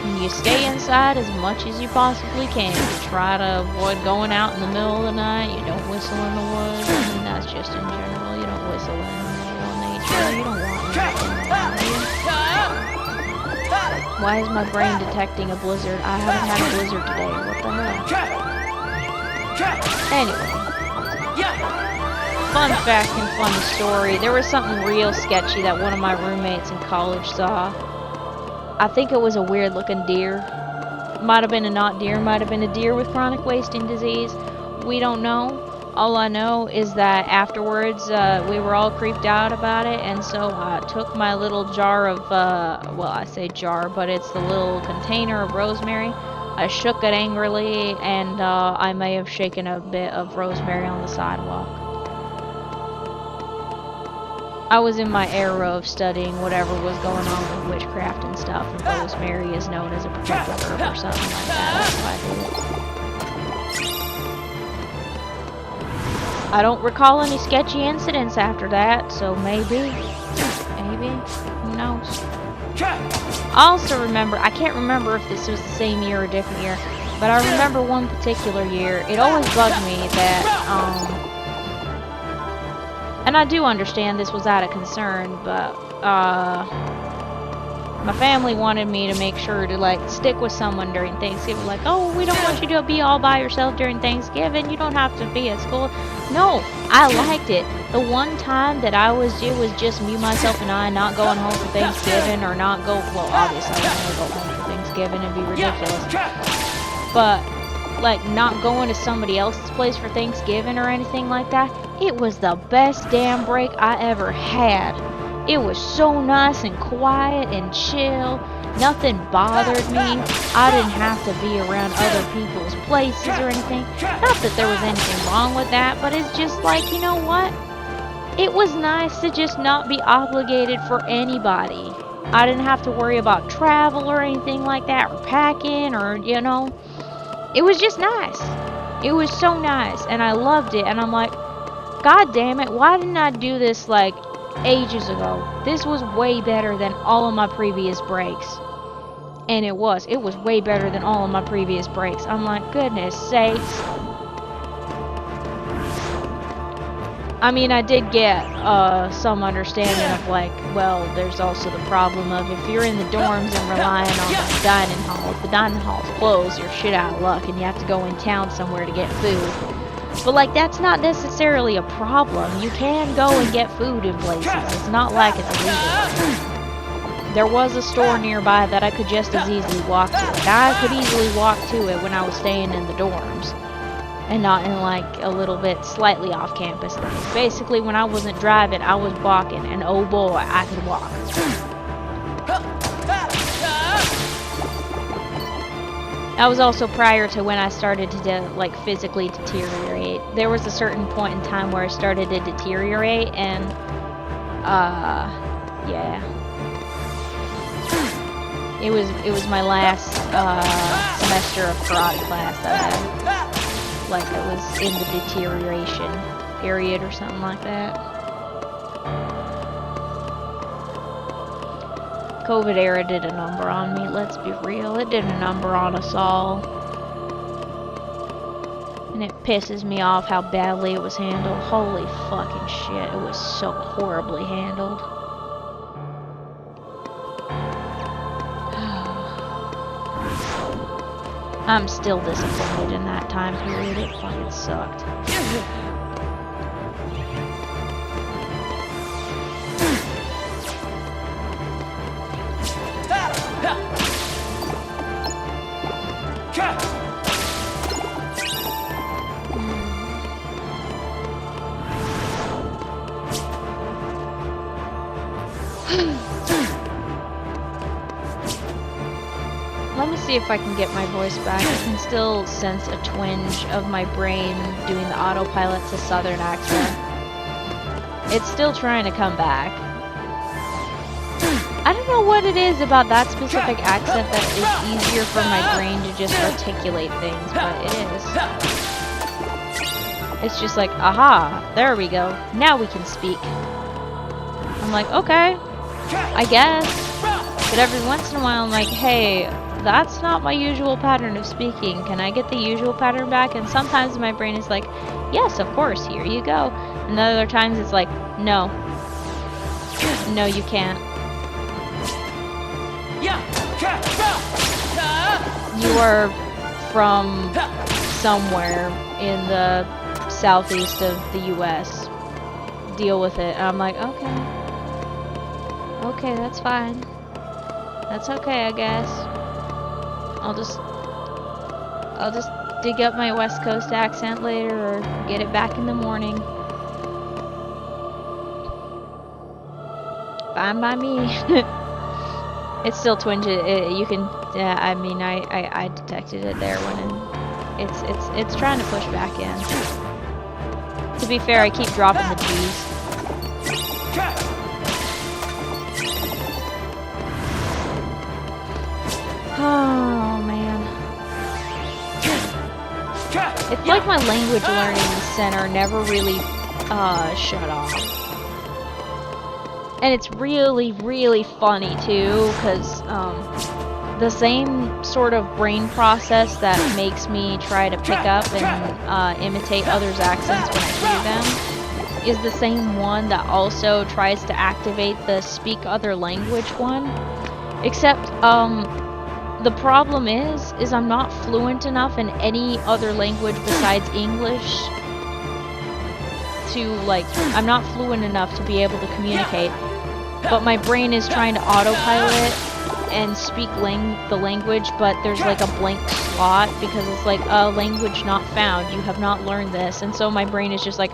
And you stay inside as much as you possibly can. You try to avoid going out in the middle of the night. You don't whistle in the woods. I mean, that's just in general. You don't whistle in the middle of nature. You don't want anything around you. Why is my brain detecting a blizzard? I haven't had a blizzard today. What the hell? Anyway. Fun fact and fun story. There was something real sketchy that one of my roommates in college saw. I think it was a weird looking deer. Might have been a not deer, might have been a deer with chronic wasting disease. We don't know. All I know is that afterwards we were all creeped out about it, and so I took my little jar of, well, I say jar, but it's the little container of rosemary. I shook it angrily, and I may have shaken a bit of rosemary on the sidewalk. I was in my era of studying whatever was going on with witchcraft and stuff, and rosemary is known as a protective herb or something like that. That's why I did it. I don't recall any sketchy incidents after that, so maybe, who knows. I also remember, I can't remember if this was the same year or a different year, but I remember one particular year, it always bugged me that, and I do understand this was out of concern, but, my family wanted me to make sure to, like, stick with someone during Thanksgiving. Like, oh, we don't want you to be all by yourself during Thanksgiving. You don't have to be at school. No, I liked it. The one time that I was just me, myself, and I not going home for Thanksgiving or not go, well, obviously I'm going to go home for Thanksgiving and be ridiculous. But, like, not going to somebody else's place for Thanksgiving or anything like that, it was the best damn break I ever had. It was so nice and quiet and chill. Nothing bothered me. I didn't have to be around other people's places or anything. Not that there was anything wrong with that, but it's just like, you know what? it was nice to just not be obligated for anybody. I didn't have to worry about travel or anything like that, or packing, or, you know. It was just nice. It was so nice, and I loved it, and I'm like, God damn it, why didn't I do this, like, ages ago? This was way better than all of my previous breaks. And it was way better than all of my previous breaks. I'm like, goodness sakes. I mean, I did get some understanding of, like, well, there's also the problem of if you're in the dorms and relying on the dining hall, if the dining hall's closed, you're shit out of luck and you have to go in town somewhere to get food. But, like, that's not necessarily a problem. You can go and get food in places. It's not like it's illegal. There was a store nearby that I could just as easily walk to. And I could easily walk to it when I was staying in the dorms. And not in, like, a little bit slightly off campus thing. Basically, when I wasn't driving, I was walking. And oh boy, I could walk. That was also prior to when I started to, like, physically deteriorate. There was a certain point in time where I started to deteriorate, and, yeah. It was my last, semester of karate class that I, like, I was in the deterioration period or something like that. COVID era did a number on me, let's be real. It did a number on us all. And it pisses me off how badly it was handled. Holy fucking shit, it was so horribly handled. I'm still disappointed in that time period. It fucking sucked. Let me see if I can get my voice back. I can still sense a twinge of my brain doing the autopilot to Southern accent. It's still trying to come back. I don't know what it is about that specific accent that is easier for my brain to just articulate things, but it is. It's just like, aha, there we go. Now we can speak. I'm like, okay, I guess. But every once in a while I'm like, hey, that's not my usual pattern of speaking. Can I get the usual pattern back? And sometimes my brain is like, yes, of course, here you go. And other times it's like, no. No, you can't. You are from somewhere in the southeast of the US. Deal with it. And I'm like, okay. Okay, that's fine. That's okay, I guess. I'll just dig up my West Coast accent later or get it back in the morning. Fine by me. It's still twinges. You can. I mean, I detected it there when it's trying to push back in. To be fair, I keep dropping the G's. Oh man. It's like my language learning center never really shut off. And it's really, really funny too, because the same sort of brain process that makes me try to pick up and imitate others' accents when I hear them is the same one that also tries to activate the speak other language one. Except, the problem is I'm not fluent enough in any other language besides English to, like, I'm not fluent enough to be able to communicate. But my brain is trying to autopilot and speak the language, but there's like a blank slot because it's like, language not found, you have not learned this. And so my brain is just like,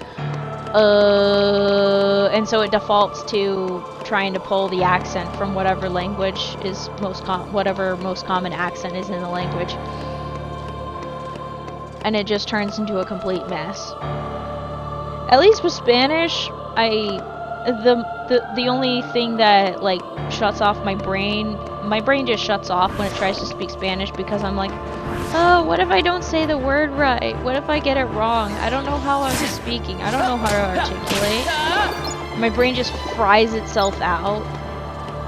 and so it defaults to trying to pull the accent from whatever language is whatever most common accent is in the language. And it just turns into a complete mess. At least with Spanish, the only thing that like shuts off my brain just shuts off when it tries to speak Spanish, because I'm like, oh, what if I don't say the word right? What if I get it wrong? I don't know how I'm speaking. I don't know how to articulate. My brain just fries itself out.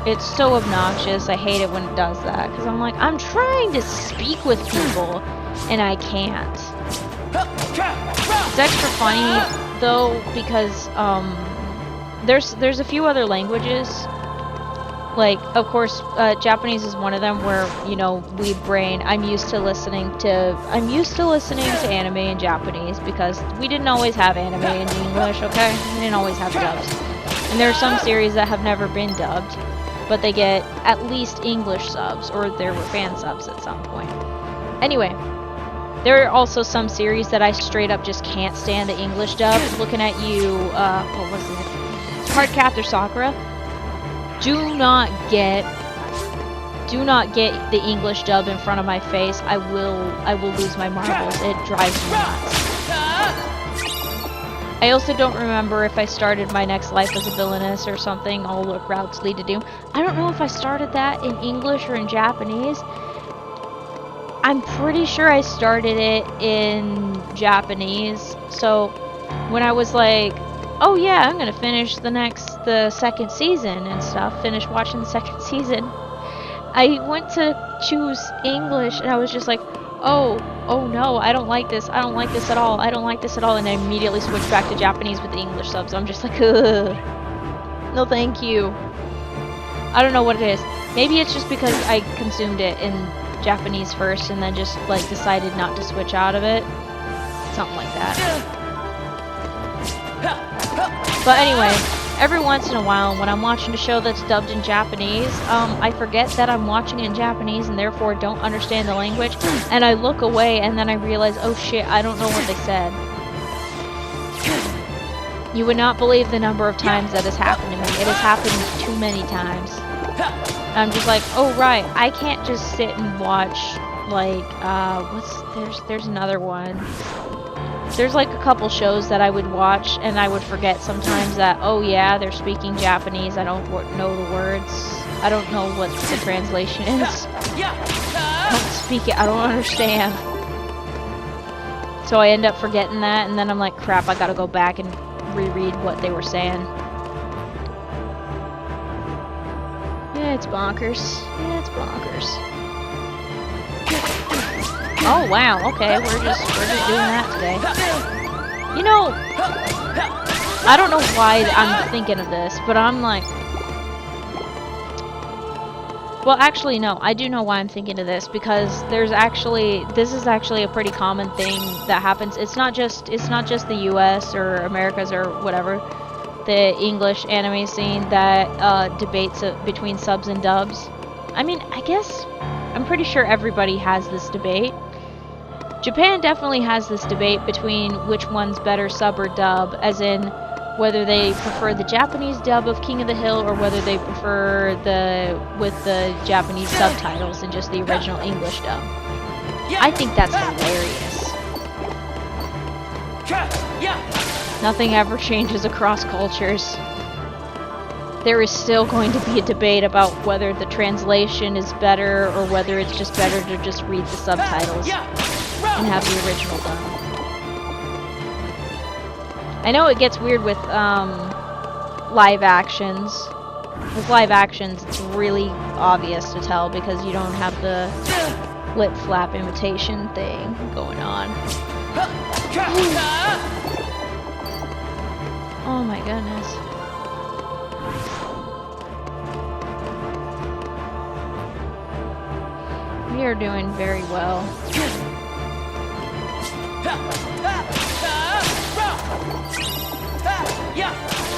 It's so obnoxious. I hate it when it does that, because I'm like, I'm trying to speak with people and I can't. It's extra funny though, because there's a few other languages. Like, of course, Japanese is one of them, where, you know, weeb brain, I'm used to listening to anime in Japanese, because we didn't always have anime in English, okay? We didn't always have dubs. And there are some series that have never been dubbed, but they get at least English subs, or there were fan subs at some point. Anyway, there are also some series that I straight up just can't stand the English dub. Looking at you, what was it? Cardcaptor Sakura. Do not get the English dub in front of my face. I will lose my marbles. It drives me nuts. I also don't remember if I started My Next Life as a Villainess or something, All Routes Lead to Doom. I don't know if I started that in English or in Japanese. I'm pretty sure I started it in Japanese. So when I was like, oh yeah, I'm gonna finish the second season and stuff, finish watching the second season, I went to choose English and I was just like, oh no, I don't like this at all, and I immediately switched back to Japanese with the English subs. I'm just like, ugh, no thank you. I don't know what it is. Maybe it's just because I consumed it in Japanese first and then just like decided not to switch out of it. Something like that. But anyway, every once in a while when I'm watching a show that's dubbed in Japanese, I forget that I'm watching it in Japanese and therefore don't understand the language, and I look away and then I realize, oh shit, I don't know what they said. You would not believe the number of times that has happened to me. It has happened too many times. I'm just like, oh right, I can't just sit and watch, like, there's another one. There's like a couple shows that I would watch and I would forget sometimes that, oh yeah, they're speaking Japanese, I don't know the words, I don't know what the translation is. I don't speak it, I don't understand. So I end up forgetting that, and then I'm like, crap, I gotta go back and reread what they were saying. Yeah, it's bonkers. Yeah, it's bonkers. Oh wow, okay, we're just doing that today. You know, I don't know why I'm thinking of this, but I'm like, well actually no, I do know why I'm thinking of this, because this is actually a pretty common thing that happens. It's not just the US or Americas or whatever, the English anime scene that debates between subs and dubs. I mean, I guess I'm pretty sure everybody has this debate. Japan definitely has this debate between which one's better, sub or dub, as in whether they prefer the Japanese dub of King of the Hill or whether they prefer with the Japanese subtitles and just the original English dub. I think that's hilarious. Nothing ever changes across cultures. There is still going to be a debate about whether the translation is better or whether it's just better to just read the subtitles and have the original done. I know it gets weird with live actions. With live actions, it's really obvious to tell because you don't have the lip flap imitation thing going on. Oh my goodness. We are doing very well.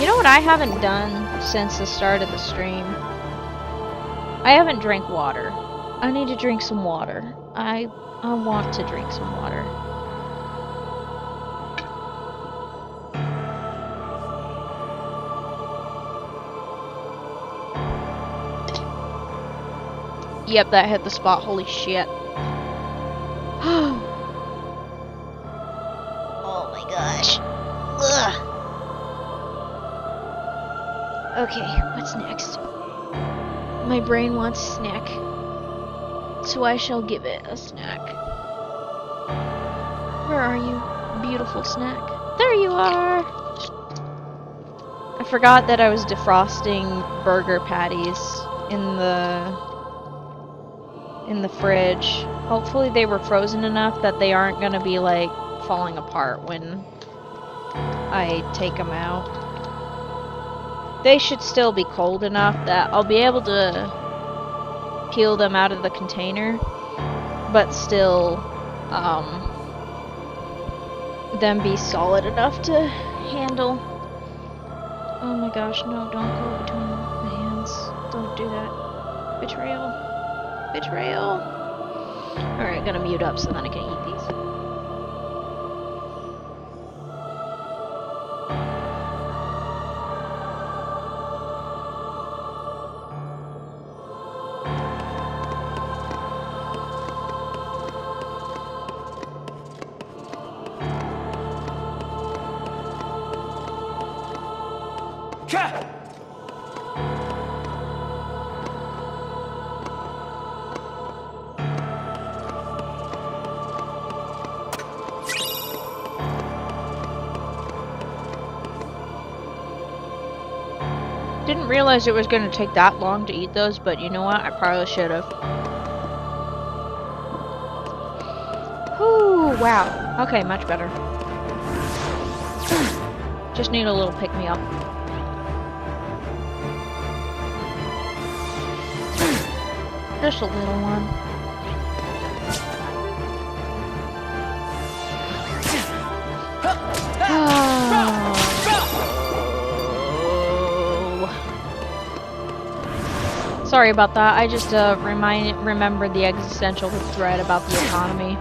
You know what I haven't done since the start of the stream? I haven't drank water. I need to drink some water. I want to drink some water. Yep, that hit the spot. Holy shit. Oh my gosh. Ugh. Okay, what's next? My brain wants a snack, so I shall give it a snack. Where are you, beautiful snack? There you are! I forgot that I was defrosting burger patties in the fridge. Hopefully they were frozen enough that they aren't gonna be like falling apart when I take them out. They should still be cold enough that I'll be able to peel them out of the container, but still them be solid enough to handle. Oh my gosh, no, don't go between my hands. Don't do that. Betrayal. Betrayal. Alright, gonna mute up so then I can eat these. Didn't realize it was going to take that long to eat those, but you know what? I probably should have. Whew, wow. Okay, much better. Just need a little pick-me-up. Just a little one. Sorry about that. I just remembered the existential thread about the economy.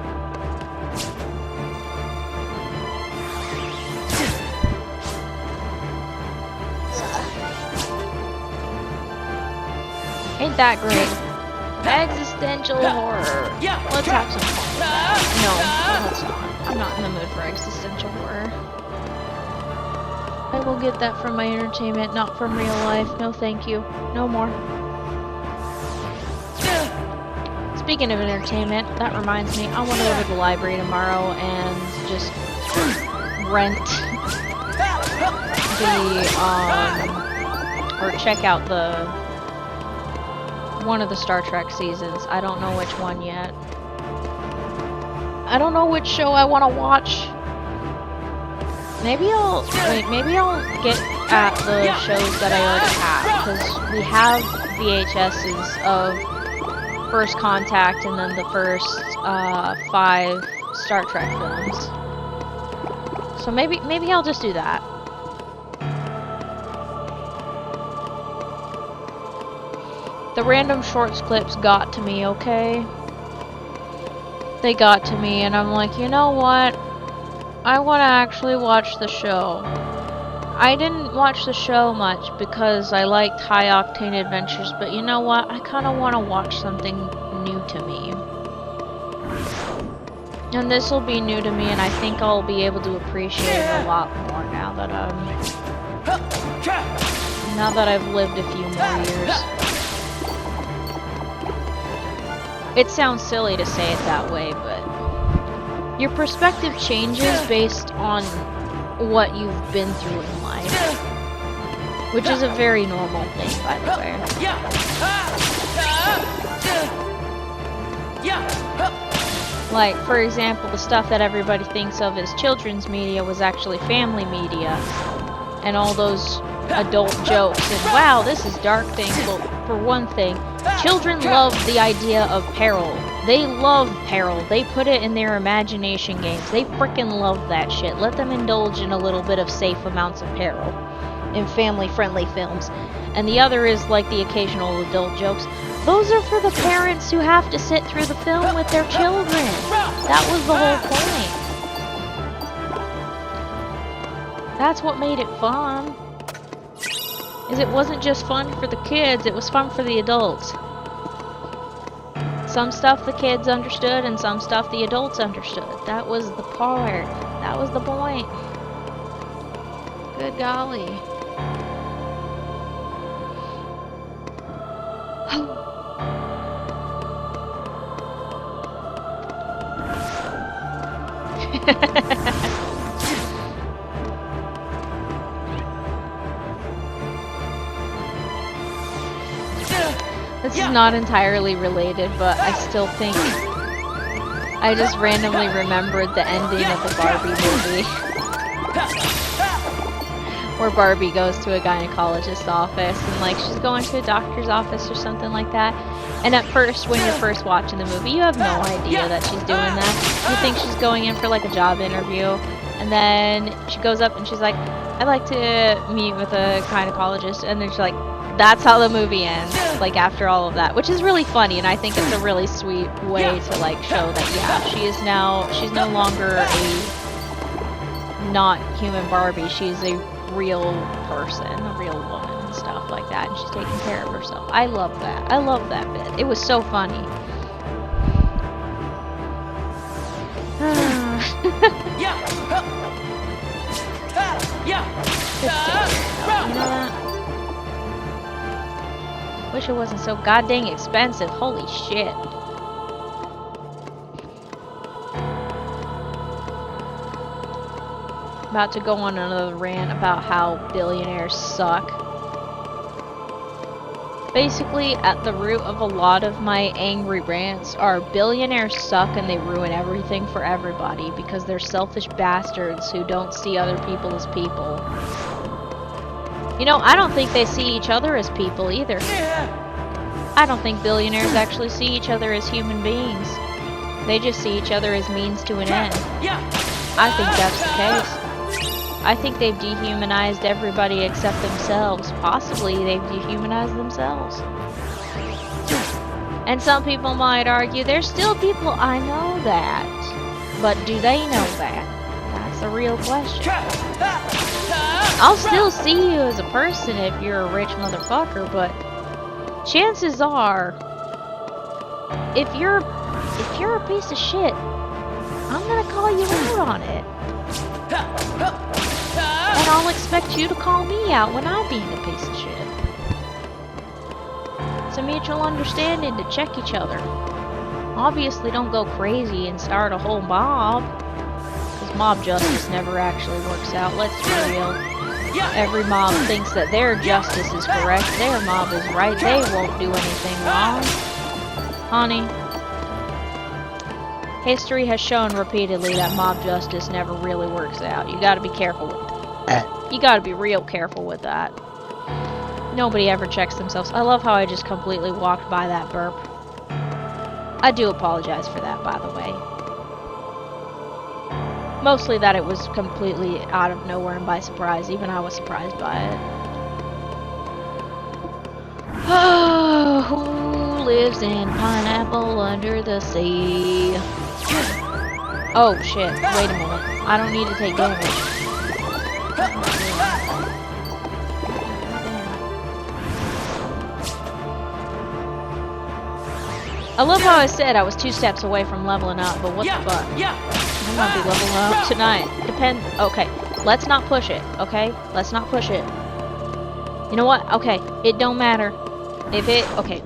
Ain't that great? Existential horror. Let's have some fun. No, let's not. I'm not in the mood for existential horror. I will get that from my entertainment, not from real life. No thank you. No more. Speaking of entertainment, that reminds me, I want to go to the library tomorrow and just rent or check out one of the Star Trek seasons. I don't know which one yet. I don't know which show I want to watch. Maybe I'll get at the shows that I already have, because we have VHSs of First Contact and then the first 5 Star Trek films. So maybe I'll just do that. The random shorts clips got to me, okay? They got to me, and I'm like, you know what? I want to actually watch the show. I didn't watch the show much because I liked High Octane Adventures, but you know what? I kind of want to watch something new to me. And this will be new to me, and I think I'll be able to appreciate it a lot more now that I've lived a few more years. It sounds silly to say it that way, but your perspective changes based on what you've been through in life, which is a very normal thing, by the way. Like, for example, the stuff that everybody thinks of as children's media was actually family media, and all those adult jokes, and wow, this is dark things. Well, for one thing, children love the idea of peril. They love peril. They put it in their imagination games. They freaking love that shit. Let them indulge in a little bit of safe amounts of peril in family-friendly films. And the other is like the occasional adult jokes. Those are for the parents who have to sit through the film with their children. That was the whole point. That's what made it fun. Is it wasn't just fun for the kids, it was fun for the adults. Some stuff the kids understood and some stuff the adults understood. That was the part. That was the point. Good golly. This is not entirely related, but I still think I just randomly remembered the ending of the Barbie movie. Where Barbie goes to a gynecologist's office and like she's going to a doctor's office or something like that. And at first, when you're first watching the movie, you have no idea that she's doing that. You think she's going in for like a job interview. And then she goes up and she's like, I'd like to meet with a gynecologist. And then she's like, that's how the movie ends, like after all of that, which is really funny, and I think it's a really sweet way to like show that yeah, she's no longer a not human Barbie, she's a real person, a real woman and stuff like that, and she's taking care of herself. I love that bit. It was so funny. You know that? Wish it wasn't so goddamn expensive. Holy shit. About to go on another rant about how billionaires suck. Basically, at the root of a lot of my angry rants are billionaires suck and they ruin everything for everybody because they're selfish bastards who don't see other people as people. You know, I don't think they see each other as people either. I don't think billionaires actually see each other as human beings. They just see each other as means to an end. I think that's the case. I think they've dehumanized everybody except themselves. Possibly they've dehumanized themselves. And some people might argue, there's still people, I know that. But do they know that? That's a real question. I'll still see you as a person if you're a rich motherfucker, but chances are, if you're a piece of shit, I'm gonna call you out on it. And I'll expect you to call me out when I'm being a piece of shit. It's a mutual understanding to check each other. Obviously don't go crazy and start a whole mob, because mob justice never actually works out, let's be real. Every mob thinks that their justice is correct, their mob is right, they won't do anything wrong. Honey, history has shown repeatedly that mob justice never really works out. You gotta be careful with that. You gotta be real careful with that. Nobody ever checks themselves. I love how I just completely walked by that burp. I do apologize for that, by the way. Mostly that it was completely out of nowhere and by surprise. Even I was surprised by it. Oh, who lives in pineapple under the sea? Oh shit, wait a minute. I don't need to take damage. I love how I said I was 2 steps away from leveling up, but what the fuck? I might be leveling up tonight. Okay, let's not push it, okay? Let's not push it. You know what? Okay, it don't matter. If it... Okay.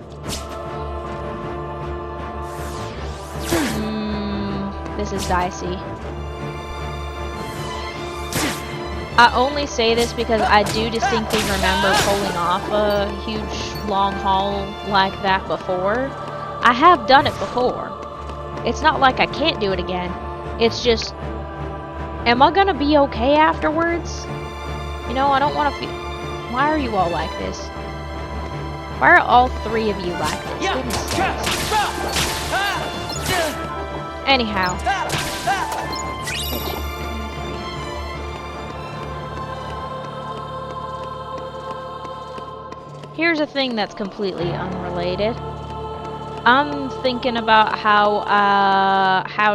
This is dicey. I only say this because I do distinctly remember pulling off a huge long haul like that before. I have done it before. It's not like I can't do it again. It's just, am I gonna be okay afterwards? You know, I don't want to feel... Why are you all like this? Why are all 3 of you like this? Goodness sakes. Anyhow. Here's a thing that's completely unrelated. I'm thinking about how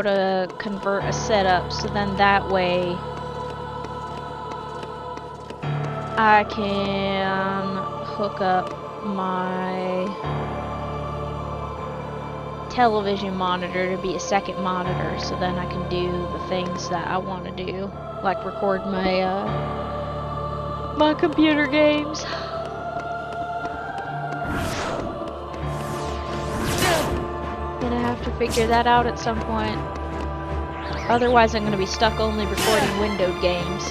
to convert a setup so then that way I can hook up my television monitor to be a second monitor so then I can do the things that I want to do, like record my my computer games. Gonna have to figure that out at some point. Otherwise, I'm going to be stuck only recording windowed games.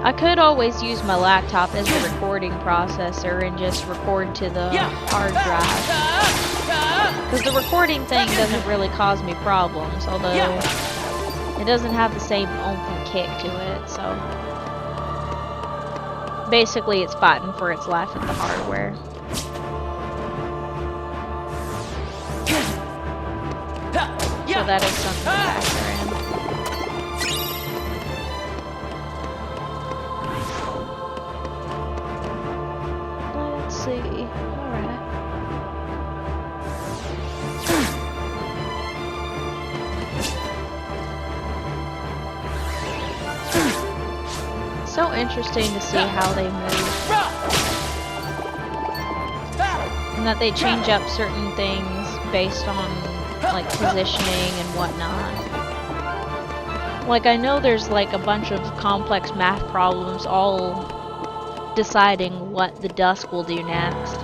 I could always use my laptop as a recording processor and just record to the hard drive. Because the recording thing doesn't really cause me problems, although it doesn't have the same oomph and kick to it, so... Basically, it's fighting for its life with the hardware. So that is something to factor in. Let's see. Alright. So interesting to see how they move. And that they change up certain things based on like positioning and whatnot. Like I know there's like a bunch of complex math problems all deciding what the dusk will do next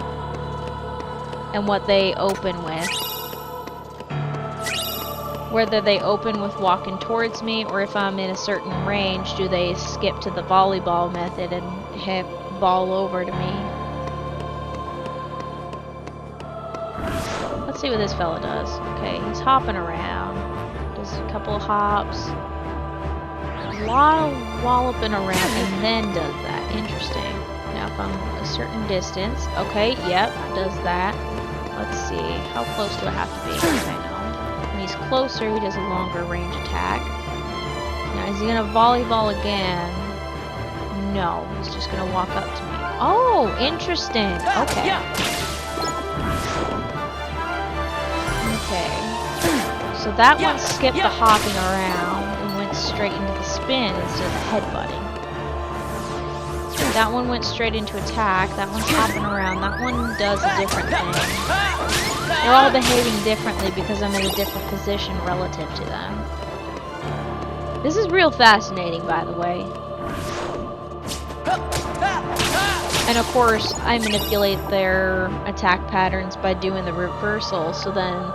and what they open with. Whether they open with walking towards me or if I'm in a certain range, do they skip to the volleyball method and hit ball over to me. Let's see what this fella does. Okay, he's hopping around. Does a couple of hops. A lot of walloping around and then does that. Interesting. Now if I'm a certain distance. Okay, yep, does that. Let's see. How close do I have to be? Okay, no. When he's closer, he does a longer range attack. Now, is he gonna volleyball again? No, he's just gonna walk up to me. Oh, interesting. Okay. Okay. So that one skipped the hopping around and went straight into the spin instead of the headbutting. That one went straight into attack. That one's hopping around. That one does a different thing. They're all behaving differently because I'm in a different position relative to them. This is real fascinating, by the way. And of course, I manipulate their attack patterns by doing the reversal, so then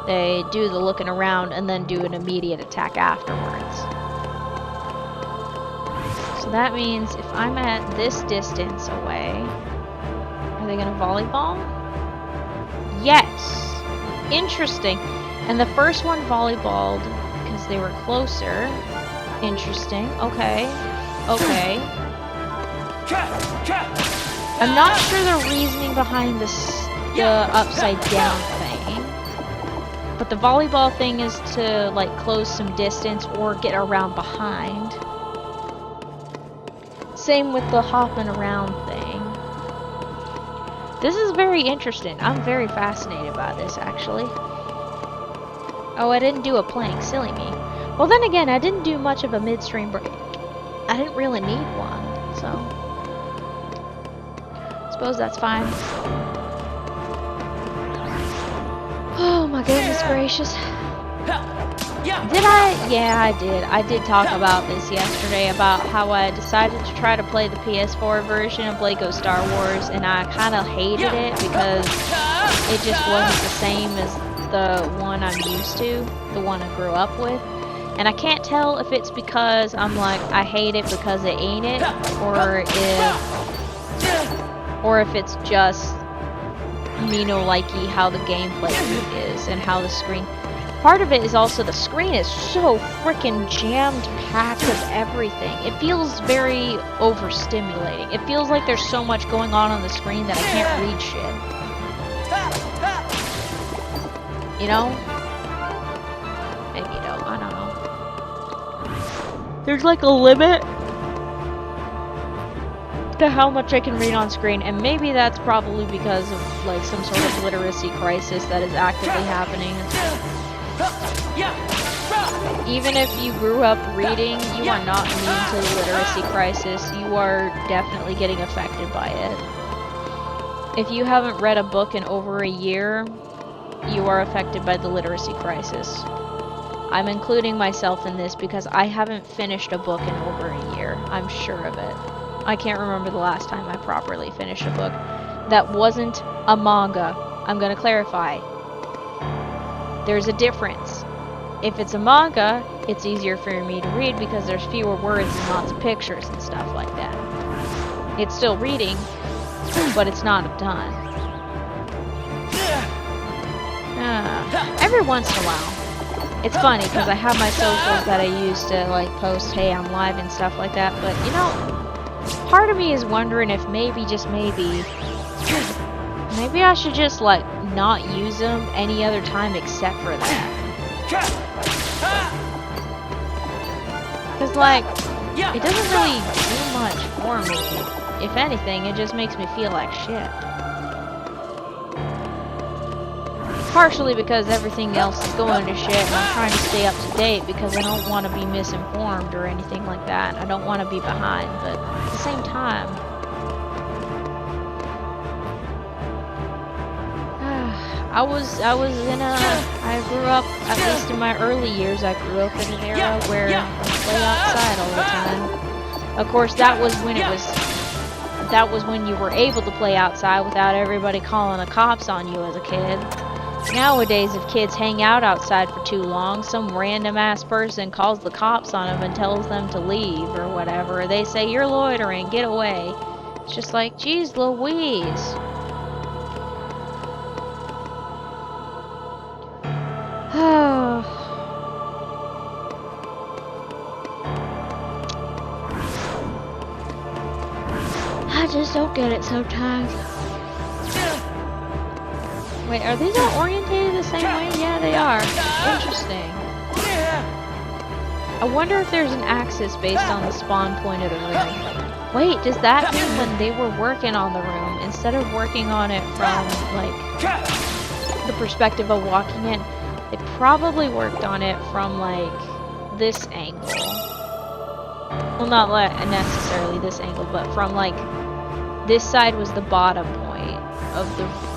they do the looking around and then do an immediate attack afterwards. So that means if I'm at this distance away, are they gonna volleyball? Yes! Interesting. And the first one volleyballed because they were closer. Interesting. Okay. Okay. I'm not sure the reasoning behind the upside down thing. But the volleyball thing is to like close some distance or get around behind. Same with the hopping around thing. This is very interesting. I'm very fascinated by this, actually. Oh, I didn't do a plank. Silly me. Well, then again, I didn't do much of a midstream break. I didn't really need one, so... I suppose that's fine. Oh my goodness gracious. Did I? Yeah, I did. I did talk about this yesterday, about how I decided to try to play the PS4 version of LEGO Star Wars, and I kind of hated it because it just wasn't the same as the one I'm used to, the one I grew up with. And I can't tell if it's because I'm like, I hate it because it ain't it, or if it's just me no likey how the gameplay is and how the screen... Part of it is also the screen is so freaking jammed packed with everything. It feels very overstimulating. It feels like there's so much going on the screen that I can't read shit. You know? Maybe you don't. I don't know. There's like a limit to how much I can read on screen, and maybe that's probably because of like some sort of literacy crisis that is actively happening. Even if you grew up reading, you are not immune to the literacy crisis. You are definitely getting affected by it. If you haven't read a book in over a year, you are affected by the literacy crisis. I'm including myself in this because I haven't finished a book in over a year. I'm sure of it. I can't remember the last time I properly finished a book. that wasn't a manga. I'm gonna clarify. There's a difference. If it's a manga, it's easier for me to read because there's fewer words and lots of pictures and stuff like that. It's still reading, but it's not done. Every once in a while. It's funny because I have my socials that I use to like post, hey, I'm live and stuff like that, but you know, part of me is wondering if maybe, just maybe I should just like not use them any other time except for that. Because like, it doesn't really do much for me. If anything, it just makes me feel like shit. Partially because everything else is going to shit and I'm trying to stay up to date because I don't want to be misinformed or anything like that. I don't want to be behind, but at the same time, I grew up, at least in my early years, I grew up in an era where I play outside all the time. Of course, that was when you were able to play outside without everybody calling the cops on you as a kid. Nowadays, if kids hang out outside for too long, some random ass person calls the cops on them and tells them to leave or whatever. They say, you're loitering, get away. It's just like, geez Louise. I just don't get it sometimes. Wait, are these all orientated the same way? Yeah, they are. Interesting. I wonder if there's an axis based on the spawn point of the room. Wait, does that mean when they were working on the room, instead of working on it from, like, the perspective of walking in, they probably worked on it from, like, this angle. Well, not necessarily this angle, but from, like, this side was the bottom point of the room.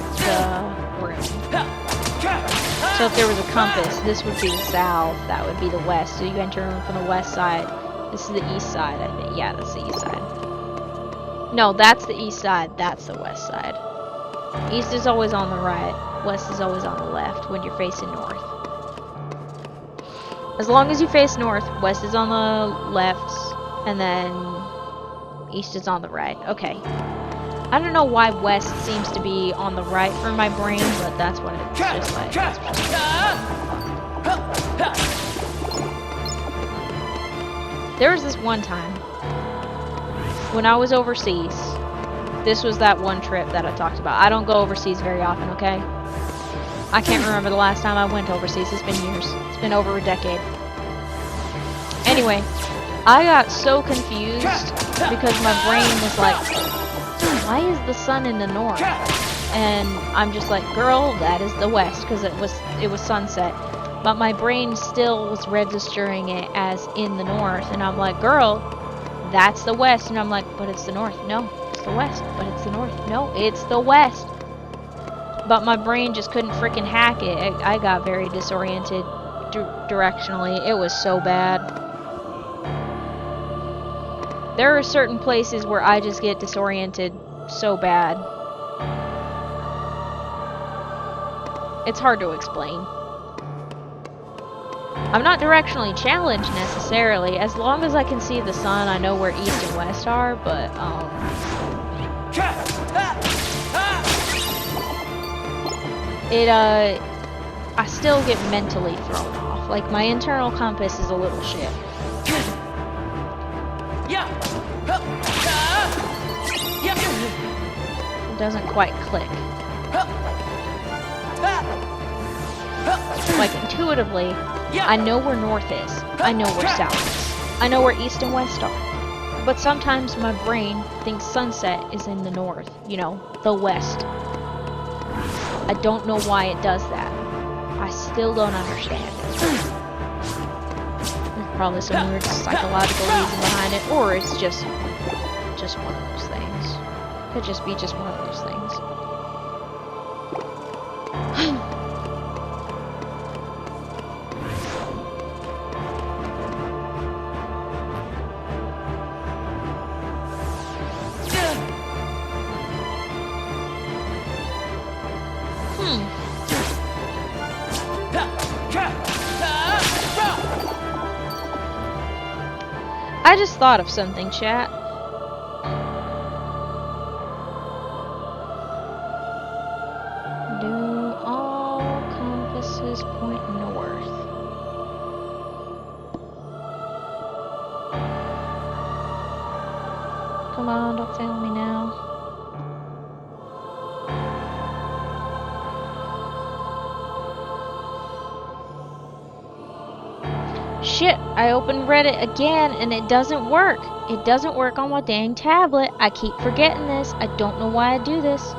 So if there was a compass, this would be the south, that would be the west. So you enter in from the west side. This is the east side, I think. Yeah, that's the east side. No, that's the east side. That's the west side. East is always on the right. West is always on the left when you're facing north. As long as you face north, west is on the left, and then east is on the right. Okay. I don't know why west seems to be on the right for my brain, but that's what it's just like. There was this one time when I was overseas. This was that one trip that I talked about. I don't go overseas very often, okay? I can't remember the last time I went overseas. It's been years. It's been over a decade. Anyway, I got so confused because my brain was like, why is the sun in the north? And I'm just like, girl, that is the west, because it was sunset. But my brain still was registering it as in the north, and I'm like, girl, that's the west. And I'm like, but it's the north. No, it's the west. But it's the north. No, it's the west. But my brain just couldn't freaking hack it. I got very disoriented directionally. It was so bad. There are certain places where I just get disoriented so bad. It's hard to explain. I'm not directionally challenged necessarily. As long as I can see the sun, I know where east and west are, but I still get mentally thrown off. Like, my internal compass is a little shit. It doesn't quite click. Like, intuitively, I know where north is. I know where south is. I know where east and west are. But sometimes my brain thinks sunset is in the north. You know, the west. I don't know why it does that. I still don't understand it. There's probably some weird psychological reason behind it, or it's just one of those things. Could just be just one of those things. I just thought of something, chat. Do all compasses point north? Come on, don't fail me now. Shit, I opened Reddit again and it doesn't work. It doesn't work on my dang tablet. I keep forgetting this. I don't know why I do this.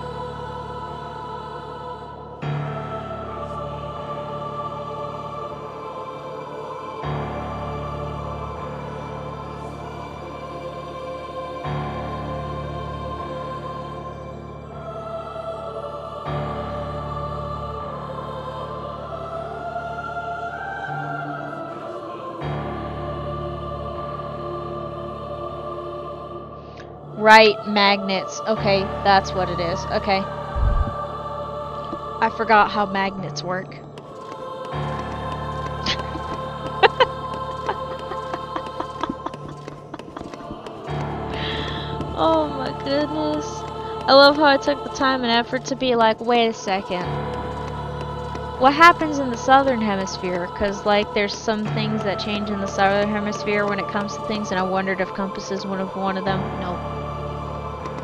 Right, magnets. Okay, that's what it is. Okay. I forgot how magnets work. Oh my goodness. I love how I took the time and effort to be like, wait a second. What happens in the southern hemisphere? Because, like, there's some things that change in the southern hemisphere when it comes to things, and I wondered if compasses would have one of them. Nope.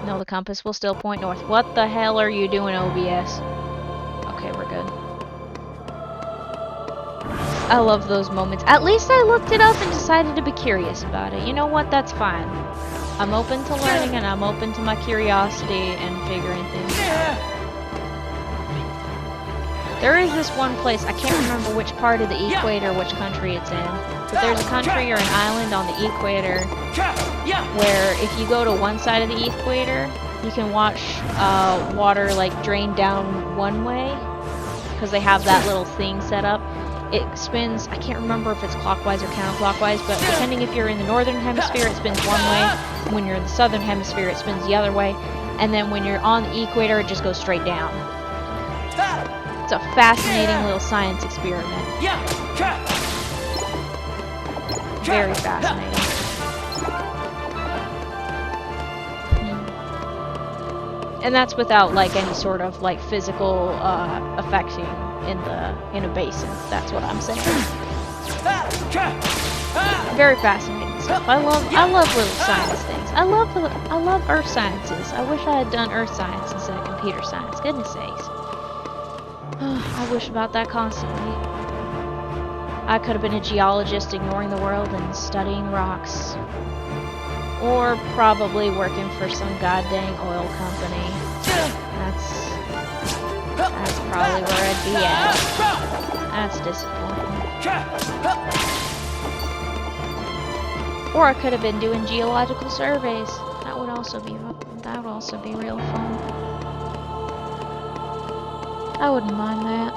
No, the compass will still point north. What the hell are you doing, OBS? Okay, we're good. I love those moments. At least I looked it up and decided to be curious about it. You know what? That's fine. I'm open to learning and I'm open to my curiosity and figuring things out. There is this one place, I can't remember which part of the equator, which country it's in. But there's a country or an island on the equator where if you go to one side of the equator, you can watch water like drain down one way because they have that little thing set up. It spins, I can't remember if it's clockwise or counterclockwise, but depending if you're in the northern hemisphere, it spins one way. When you're in the southern hemisphere, it spins the other way. And then when you're on the equator, it just goes straight down. It's a fascinating little science experiment. Very fascinating. And that's without like any sort of like physical affecting in a basin. That's what I'm saying. Very fascinating stuff. I love little science things. I love earth sciences. I wish I had done earth science instead of computer science. Goodness sakes. I wish about that constantly. I could have been a geologist ignoring the world and studying rocks. Or probably working for some goddamn oil company. That's probably where I'd be at. That's disappointing. Or I could have been doing geological surveys. That would also be real fun. I wouldn't mind that.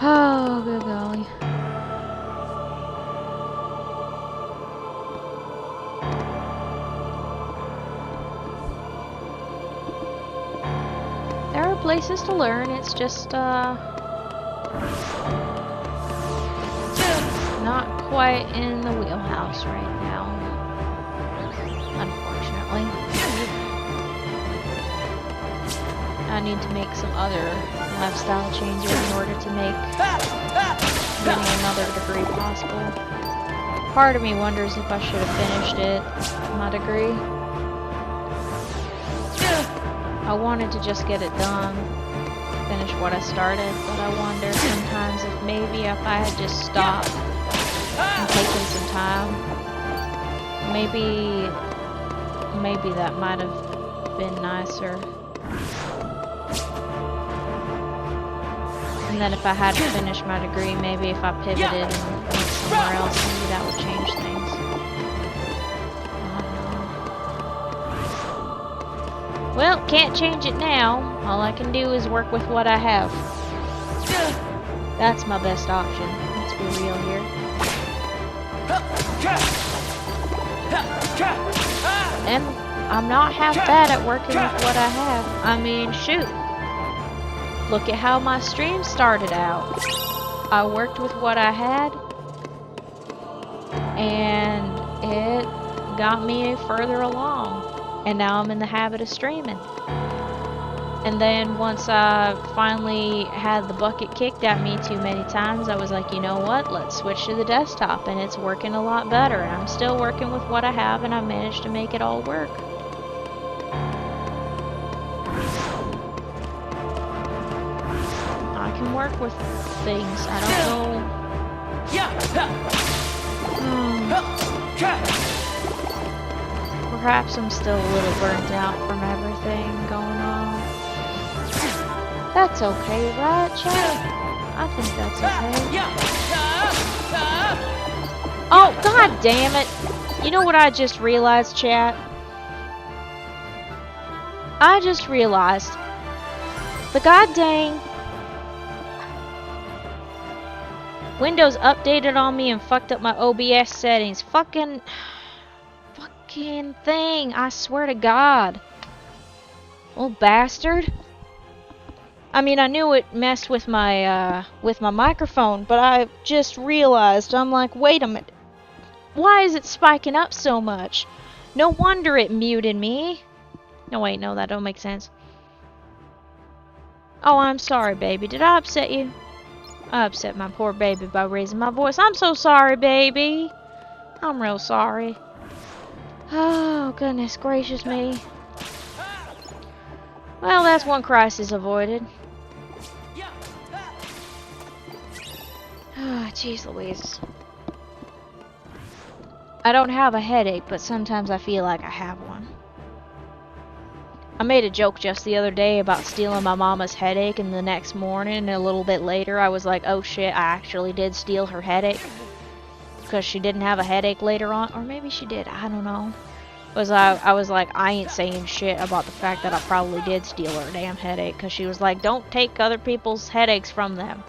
Oh, good golly. There are places to learn, it's just, not quite in the wheelhouse right now. Unfortunately. I need to make some other lifestyle changes in order to make getting another degree possible. Part of me wonders if I should have finished my degree. I wanted to just get it done, finish what I started, but I wonder sometimes if maybe if I had just stopped and taken some time, maybe that might have been nicer. And then if I had to finish my degree, maybe if I pivoted and went somewhere else, maybe that would change things. I don't know. Well, can't change it now. All I can do is work with what I have. That's my best option. Let's be real here. And I'm not half bad at working with what I have. I mean, shoot. Look at how my stream started out. I worked with what I had, and it got me further along. And now I'm in the habit of streaming. And then once I finally had the bucket kicked at me too many times, I was like, you know what, let's switch to the desktop, and it's working a lot better. And I'm still working with what I have, and I managed to make it all work. I can work with things. I don't know. Perhaps I'm still a little burnt out from everything going on. That's okay, right, chat? I think that's okay. Oh, god damn it! You know what I just realized, chat? I just realized the god dang Windows updated on me and fucked up my OBS settings. Fucking thing, I swear to God. Old bastard. I mean, I knew it messed with my microphone, but I just realized, I'm like, wait a minute. Why is it spiking up so much? No wonder it muted me. No, wait, no, that don't make sense. Oh, I'm sorry, baby. Did I upset you? I upset my poor baby by raising my voice. I'm so sorry, baby. I'm real sorry. Oh, goodness gracious me. Well, that's one crisis avoided. Ah, jeez Louise. I don't have a headache, but sometimes I feel like I have one. I made a joke just the other day about stealing my mama's headache, and the next morning, a little bit later, I was like, oh shit, I actually did steal her headache. Because she didn't have a headache later on. Or maybe she did, I don't know. I was like, I ain't saying shit about the fact that I probably did steal her damn headache. Because she was like, don't take other people's headaches from them.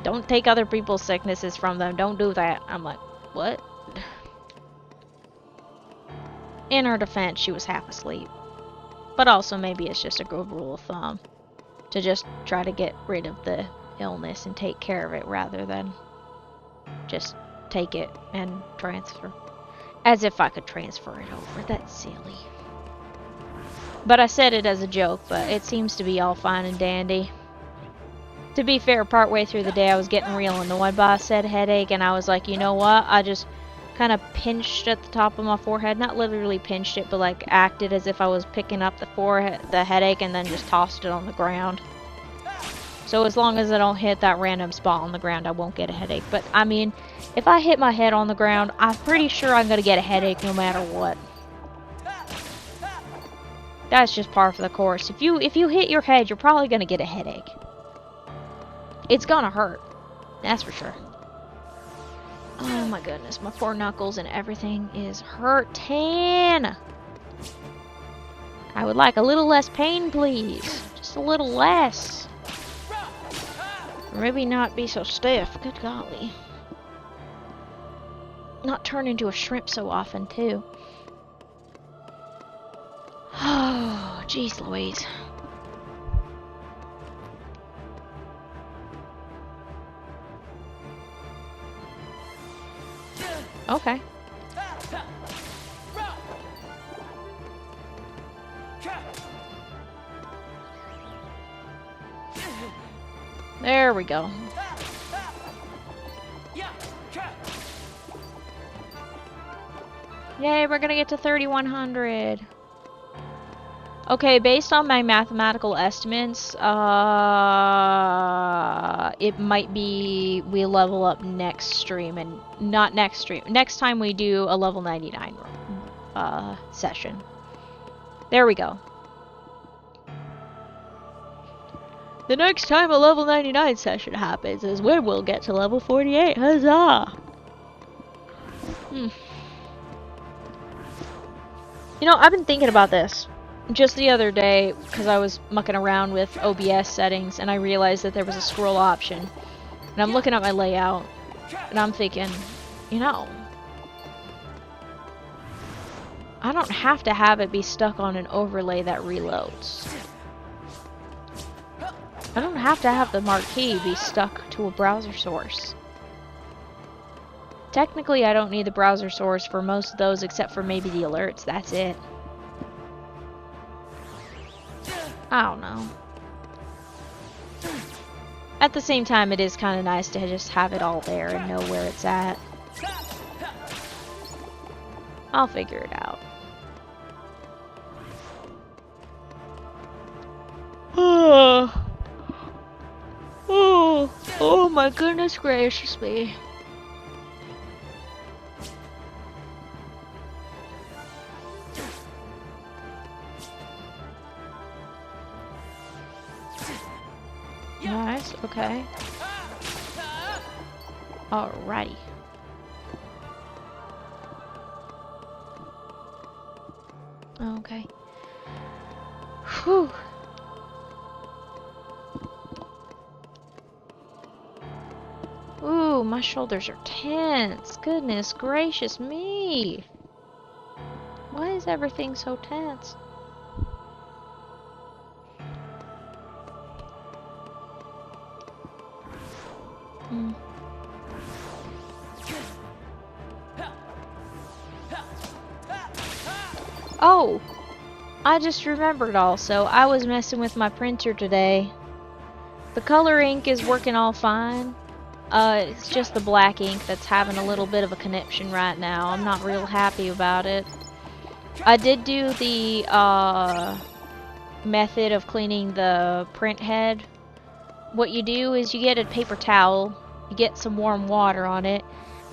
Don't take other people's sicknesses from them. Don't do that. I'm like, what? In her defense, she was half asleep. But also, maybe it's just a good rule of thumb to just try to get rid of the illness and take care of it rather than just take it and transfer. As if I could transfer it over. That's silly. But I said it as a joke, but it seems to be all fine and dandy. To be fair, partway through the day I was getting real annoyed by said headache, and I was like, you know what, I just kind of pinched at the top of my forehead. Not literally pinched it, but like acted as if I was picking up the headache and then just tossed it on the ground. So as long as I don't hit that random spot on the ground, I won't get a headache. But I mean, if I hit my head on the ground, I'm pretty sure I'm gonna get a headache no matter what. That's just par for the course. If you hit your head, you're probably gonna get a headache. It's gonna hurt. That's for sure. Oh my goodness, my poor knuckles and everything is hurting. I would like a little less pain, please. Just a little less. Or maybe not be so stiff. Good golly. Not turn into a shrimp so often, too. Oh, jeez Louise. Okay. There we go. Yay, we're gonna get to 3,100. Okay, based on my mathematical estimates, it might be we level up next stream, and not next stream. Next time we do a level 99 session. There we go. The next time a level 99 session happens is when we'll get to level 48. Huzzah! You know, I've been thinking about this just the other day because I was mucking around with OBS settings and I realized that there was a scroll option. And I'm looking at my layout and I'm thinking, you know, I don't have to have it be stuck on an overlay that reloads. I don't have to have the marquee be stuck to a browser source. Technically, I don't need the browser source for most of those except for maybe the alerts. That's it. I don't know. At the same time, it is kind of nice to just have it all there and know where it's at. I'll figure it out. Oh my goodness gracious me. Nice, okay. Alrighty. Okay. Whew. Ooh, my shoulders are tense. Goodness gracious me. Why is everything so tense? Oh! I just remembered also, I was messing with my printer today. The color ink is working all fine. It's just the black ink that's having a little bit of a conniption right now. I'm not real happy about it. I did do the method of cleaning the print head. What you do is you get a paper towel, you get some warm water on it,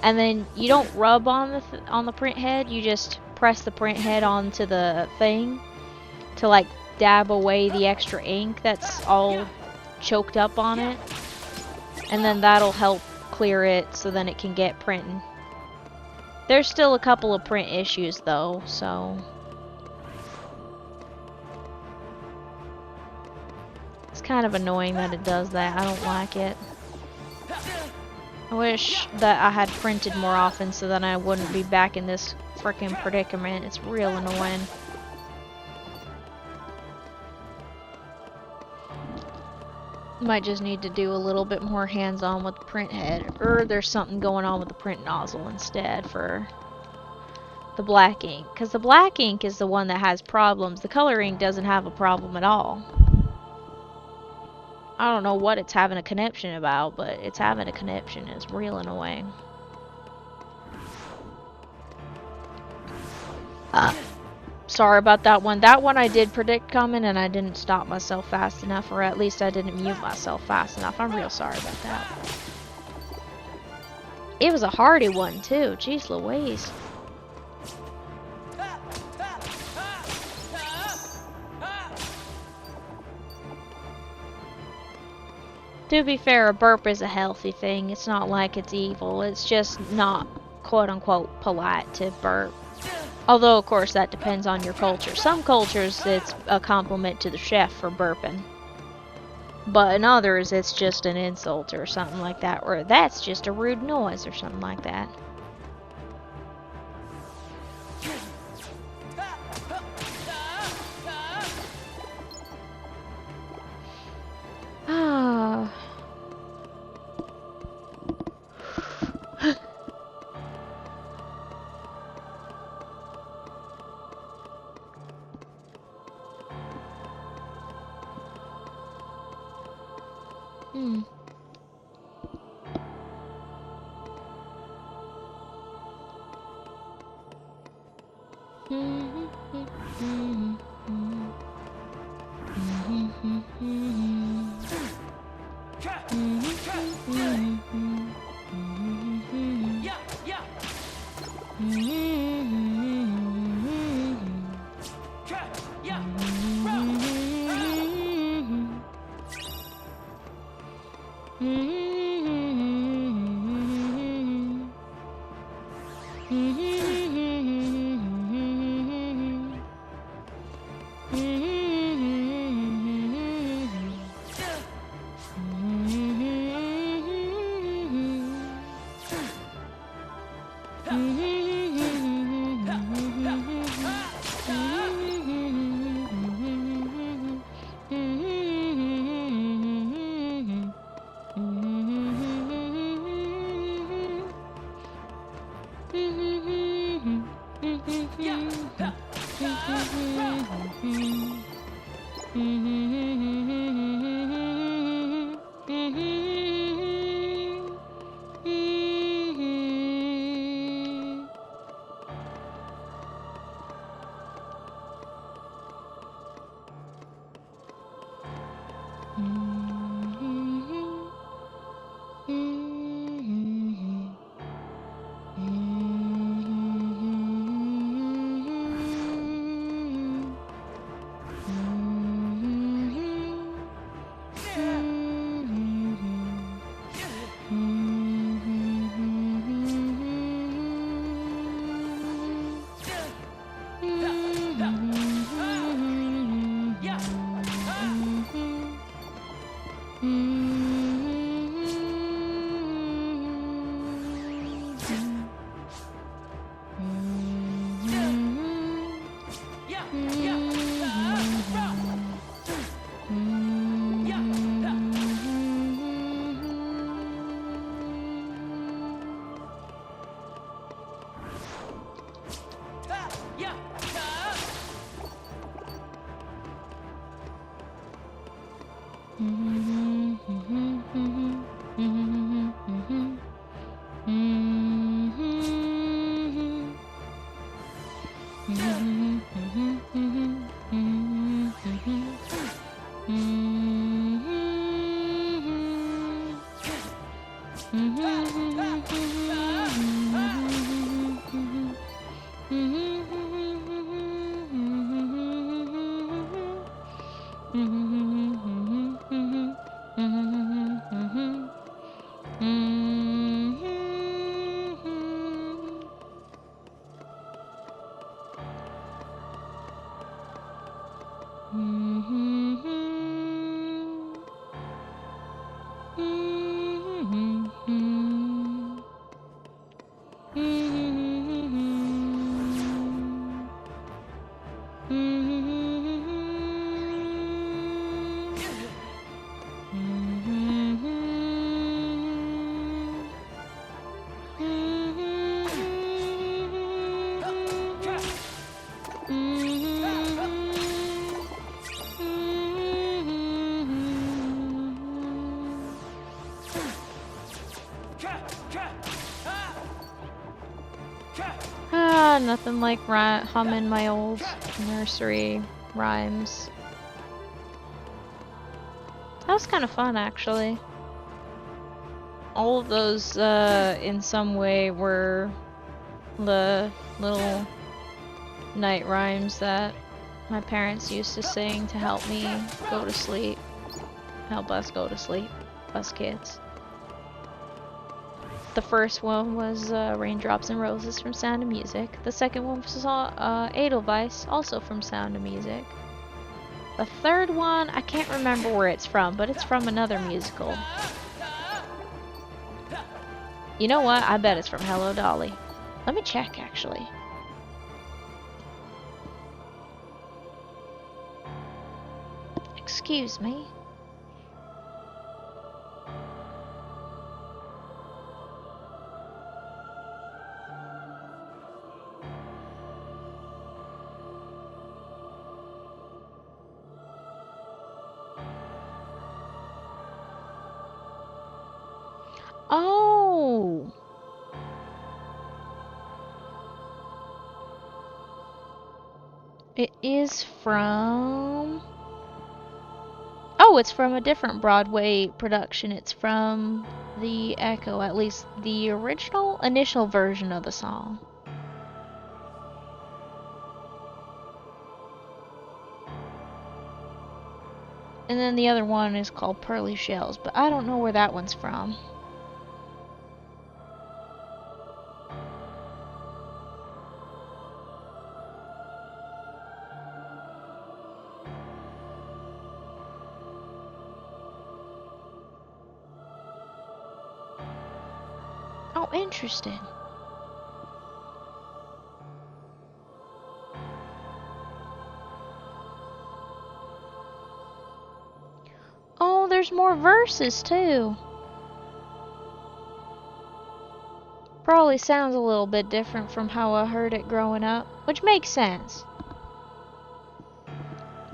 and then you don't rub on the print head, you just press the print head onto the thing to like dab away the extra ink that's all choked up on it, and then that'll help clear it so then it can get printing. There's still a couple of print issues though, so it's kind of annoying that it does that. I don't like it. I wish that I had printed more often so then I wouldn't be back in this freaking predicament. It's real annoying. Might just need to do a little bit more hands-on with the print head, or there's something going on with the print nozzle instead for the black ink, because the black ink is the one that has problems. The color ink doesn't have a problem at all. I don't know what it's having a conniption about, but it's having a conniption. It's real annoying. Sorry about that one. That one I did predict coming and I didn't stop myself fast enough, or at least I didn't mute myself fast enough. I'm real sorry about that. It was a hardy one too. Jeez Louise. To be fair, a burp is a healthy thing. It's not like it's evil. It's just not quote-unquote polite to burp. Although, of course, that depends on your culture. Some cultures, it's a compliment to the chef for burping. But in others, it's just an insult or something like that. Or that's just a rude noise or something like that. Ah. Nothing like humming my old nursery rhymes. That was kind of fun, actually. All of those, in some way, were the little night rhymes that my parents used to sing to help me go to sleep. Help us go to sleep, us kids. The first one was Raindrops and Roses from Sound of Music. The second one was Edelweiss, also from Sound of Music. The third one, I can't remember where it's from, but it's from another musical. You know what? I bet it's from Hello Dolly. Let me check, actually. Excuse me. Oh! It is from... Oh, it's from a different Broadway production. It's from The Echo, at least the original initial version of the song. And then the other one is called Pearly Shells, but I don't know where that one's from. Oh, interesting. Oh, there's more verses too. Probably sounds a little bit different from how I heard it growing up, which makes sense.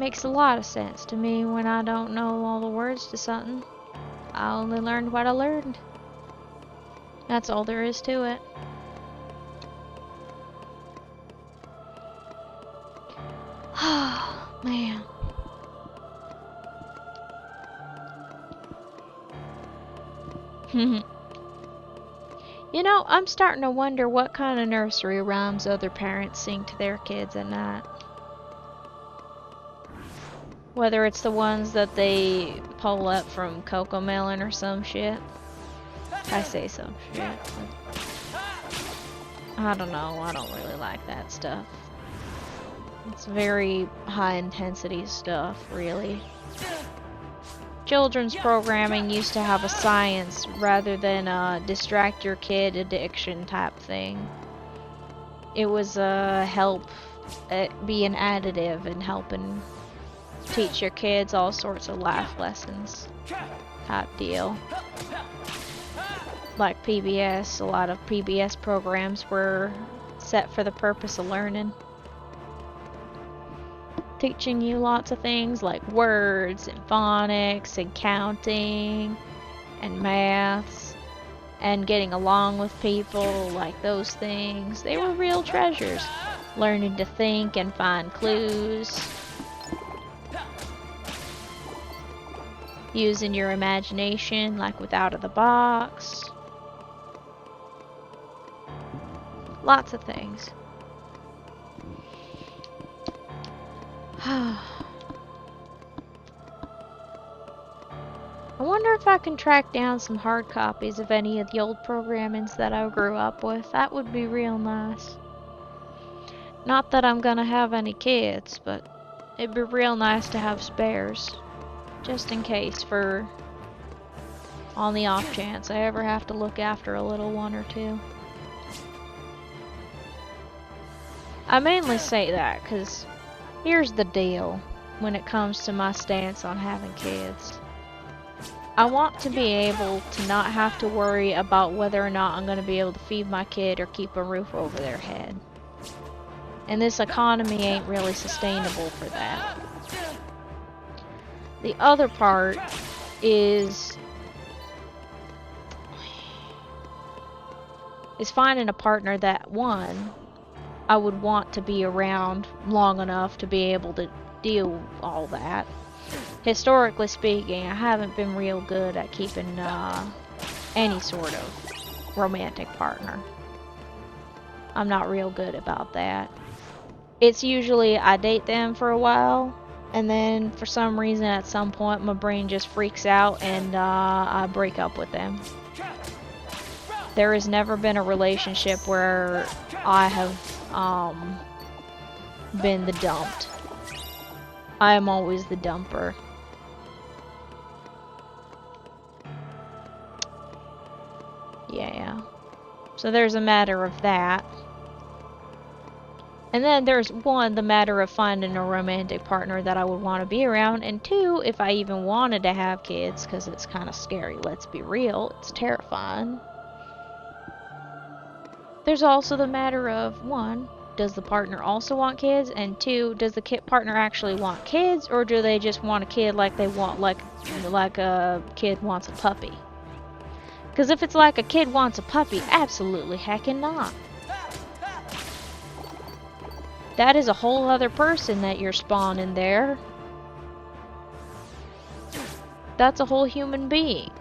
Makes a lot of sense to me when I don't know all the words to something. I only learned what I learned. That's all there is to it. Oh, man. You know, I'm starting to wonder what kind of nursery rhymes other parents sing to their kids at night. Whether it's the ones that they pull up from CoComelon or some shit. I say some shit. I don't know, I don't really like that stuff. It's very high intensity stuff, really. Children's programming used to have a science rather than a distract your kid addiction type thing. It was help be an additive and helping teach your kids all sorts of life lessons type deal. Like PBS, a lot of PBS programs were set for the purpose of learning. Teaching you lots of things like words and phonics and counting and maths and getting along with people, like those things. They were real treasures. Learning to think and find clues. Using your imagination, like with Out of the Box. Lots of things. I wonder if I can track down some hard copies of any of the old programmings that I grew up with. That would be real nice. Not that I'm gonna have any kids, but it'd be real nice to have spares. Just in case, for on the off chance I ever have to look after a little one or two. I mainly say that because here's the deal when it comes to my stance on having kids. I want to be able to not have to worry about whether or not I'm going to be able to feed my kid or keep a roof over their head. And this economy ain't really sustainable for that. The other part is finding a partner that, one, I would want to be around long enough to be able to deal with all that. Historically speaking, I haven't been real good at keeping any sort of romantic partner. I'm not real good about that. It's usually I date them for a while, and then for some reason at some point my brain just freaks out and I break up with them. There has never been a relationship where I have been the dumped. I am always the dumper. Yeah. So there's a matter of that. And then there's one, the matter of finding a romantic partner that I would want to be around, and two, if I even wanted to have kids, because it's kind of scary, let's be real, it's terrifying. There's also the matter of, one, does the partner also want kids? And two, does the partner actually want kids, or do they just want a kid like they want, like a kid wants a puppy? Because if it's like a kid wants a puppy, absolutely heckin' not. That is a whole other person that you're spawning there. That's a whole human being.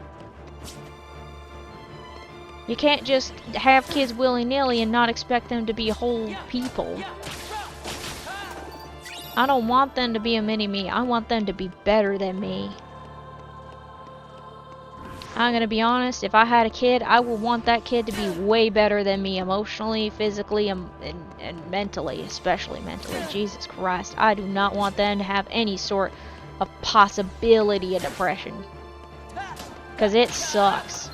You can't just have kids willy-nilly and not expect them to be whole people. I don't want them to be a mini-me. I want them to be better than me. I'm gonna be honest, if I had a kid, I would want that kid to be way better than me emotionally, physically, and mentally, especially mentally. Jesus Christ, I do not want them to have any sort of possibility of depression. Because it sucks.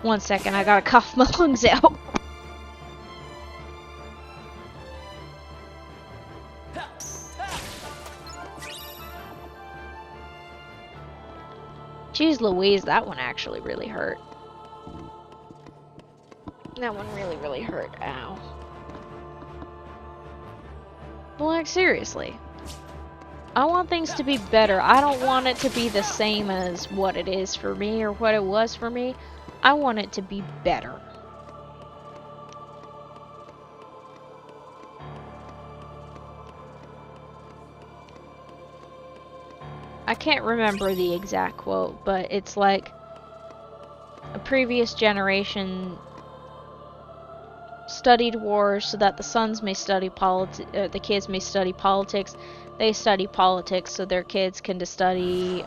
1 second, I gotta cough my lungs out. Jeez Louise, that one actually really hurt. That one really, really hurt. Ow. Well, like, seriously. I want things to be better. I don't want it to be the same as what it is for me or what it was for me. I want it to be better. I can't remember the exact quote, but it's like a previous generation studied war so that the sons may study the kids may study politics. They study politics so their kids can study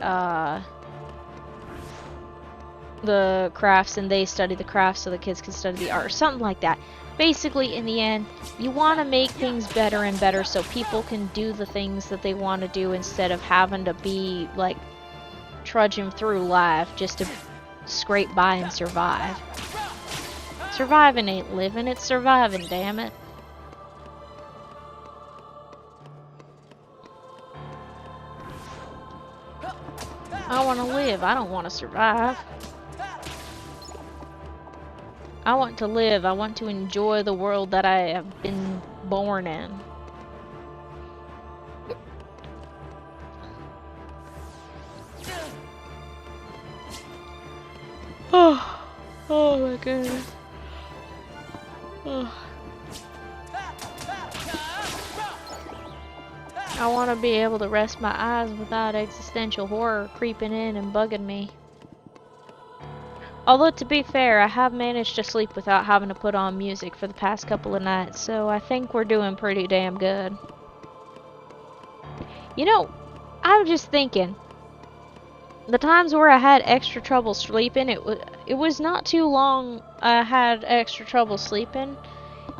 the crafts, and they study the crafts so the kids can study the art, or something like that. Basically, in the end, you want to make things better and better so people can do the things that they want to do instead of having to be like trudging through life just to scrape by and survive. Surviving ain't living, it's surviving, damn it. I want to live, I don't want to survive. I want to live, I want to enjoy the world that I have been born in. Oh my goodness. I want to be able to rest my eyes without existential horror creeping in and bugging me. Although, to be fair, I have managed to sleep without having to put on music for the past couple of nights, so I think we're doing pretty damn good. You know, I'm just thinking, the times where I had extra trouble sleeping, it was not too long I had extra trouble sleeping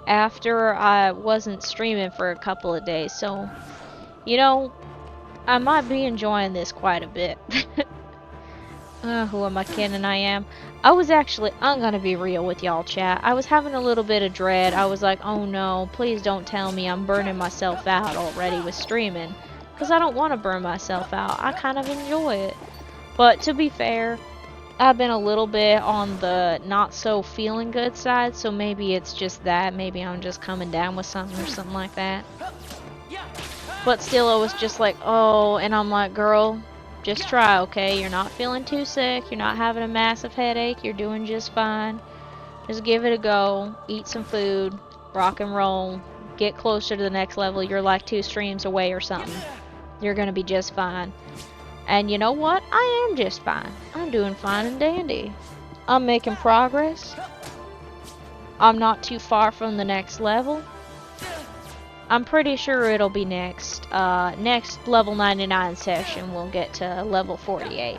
after I wasn't streaming for a couple of days, so, you know, I might be enjoying this quite a bit. Who am I kidding? I am. I'm gonna be real with y'all, chat. I was having a little bit of dread. I was like, oh no, please don't tell me I'm burning myself out already with streaming. Because I don't want to burn myself out. I kind of enjoy it. But to be fair, I've been a little bit on the not so feeling good side, so maybe it's just that. Maybe I'm just coming down with something or something like that. But still, I was just like, oh, and I'm like, girl, just try, okay? You're not feeling too sick. You're not having a massive headache. You're doing just fine. Just give it a go. Eat some food. Rock and roll. Get closer to the next level. You're like 2 streams away or something. You're gonna be just fine. And you know what? I am just fine. I'm doing fine and dandy. I'm making progress. I'm not too far from the next level. I'm pretty sure it'll be next level 99 session we'll get to level 48.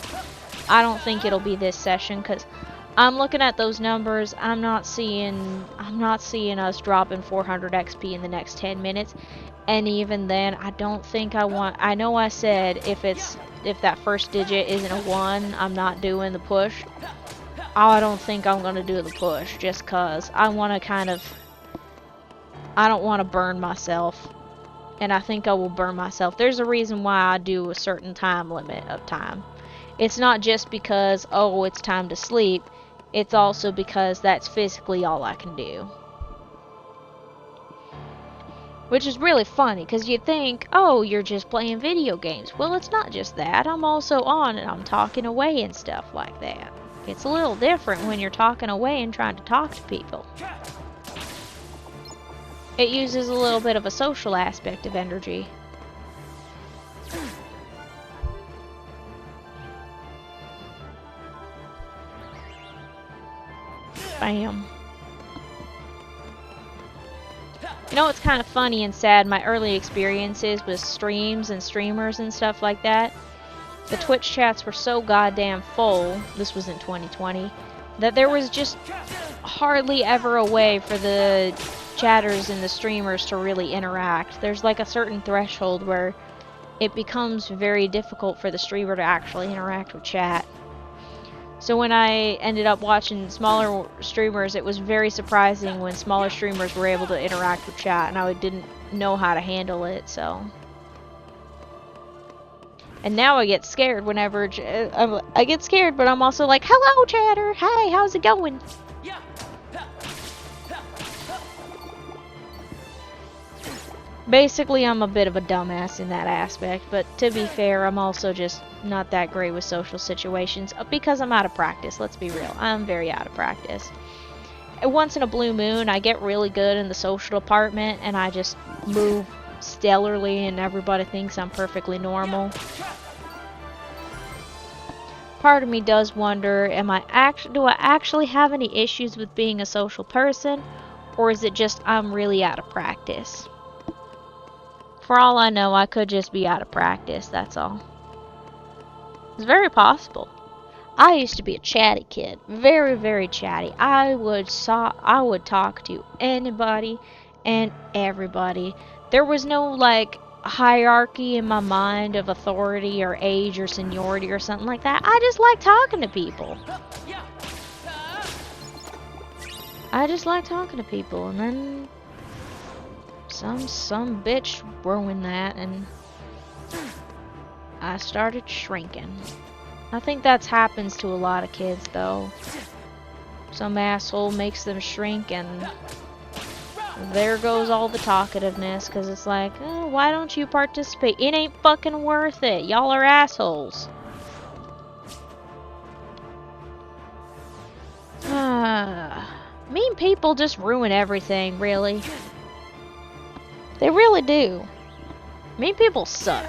I don't think it'll be this session because I'm looking at those numbers. I'm not seeing us dropping 400 XP in the next 10 minutes. And even then, I don't think I know I said if that first digit isn't a 1, I'm not doing the push. I don't think I'm gonna do the push just cause I want to I don't want to burn myself, and I think I will burn myself. There's a reason why I do a certain time limit of time. It's not just because, oh, it's time to sleep. It's also because that's physically all I can do. Which is really funny, because you think, oh, you're just playing video games. Well, it's not just that. I'm also on and I'm talking away and stuff like that. It's a little different when you're talking away and trying to talk to people. It uses a little bit of a social aspect of energy. Bam. You know what's kind of funny and sad? My early experiences with streams and streamers and stuff like that. The Twitch chats were so goddamn full, this was in 2020, that there was just hardly ever a way for the chatters and the streamers to really interact. There's like a certain threshold where it becomes very difficult for the streamer to actually interact with chat. So when I ended up watching smaller streamers, it was very surprising when smaller streamers were able to interact with chat, and I didn't know how to handle it, so. And now I get scared whenever I get scared, but I'm also like, hello chatter, hi, how's it going? Basically, I'm a bit of a dumbass in that aspect, but to be fair, I'm also just not that great with social situations because I'm out of practice. Let's be real. I'm very out of practice. Once in a blue moon, I get really good in the social department, and I just move stellarly, and everybody thinks I'm perfectly normal. Part of me does wonder, do I actually have any issues with being a social person, or is it just I'm really out of practice? For all I know, I could just be out of practice, that's all. It's very possible. I used to be a chatty kid. Very, very chatty. I would talk to anybody and everybody. There was no, like, hierarchy in my mind of authority or age or seniority or something like that. I just like talking to people. And then some bitch ruined that, and I started shrinking. I think that happens to a lot of kids, though. Some asshole makes them shrink, and there goes all the talkativeness, because it's like, oh, why don't you participate? It ain't fucking worth it. Y'all are assholes. Mean people just ruin everything, really. They really do. Mean people suck.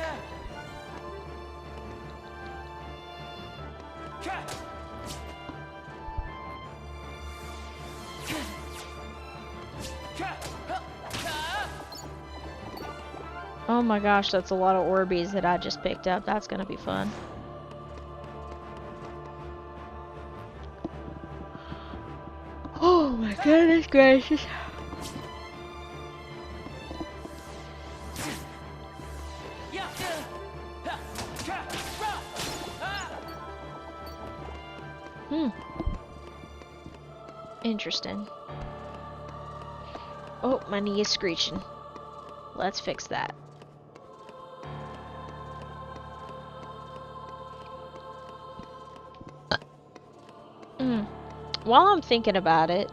Oh my gosh, that's a lot of Orbeez that I just picked up. That's gonna be fun. Oh my goodness gracious. Interesting. Oh, my knee is screeching. Let's fix that. While I'm thinking about it,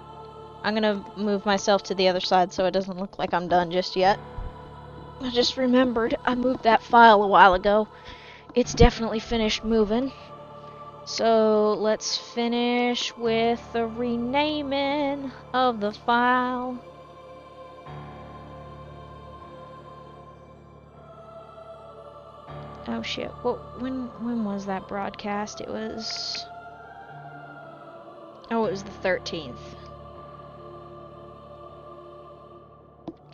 I'm gonna move myself to the other side so it doesn't look like I'm done just yet. I just remembered I moved that file a while ago. It's definitely finished moving. So let's finish with the renaming of the file. Oh shit, when was that broadcast? It was... Oh, it was the 13th.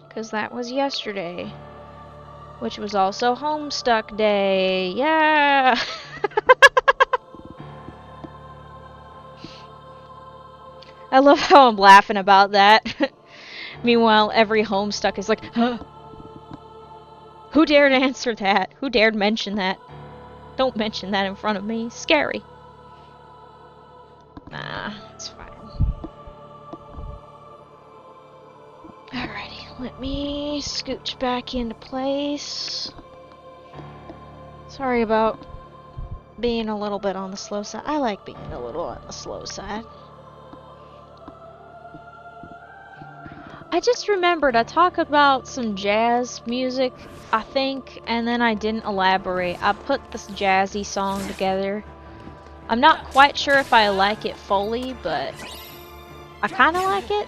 Because that was yesterday. Which was also Homestuck Day. Yeah! I love how I'm laughing about that. Meanwhile, every Homestuck is like, huh? Who dared answer that? Who dared mention that? Don't mention that in front of me. Scary. Nah, it's fine. Alrighty, let me scooch back into place. Sorry about being a little bit on the slow side. I like being a little on the slow side. I just remembered I talked about some jazz music, I think, and then I didn't elaborate. I put this jazzy song together. I'm not quite sure if I like it fully, but I kind of like it.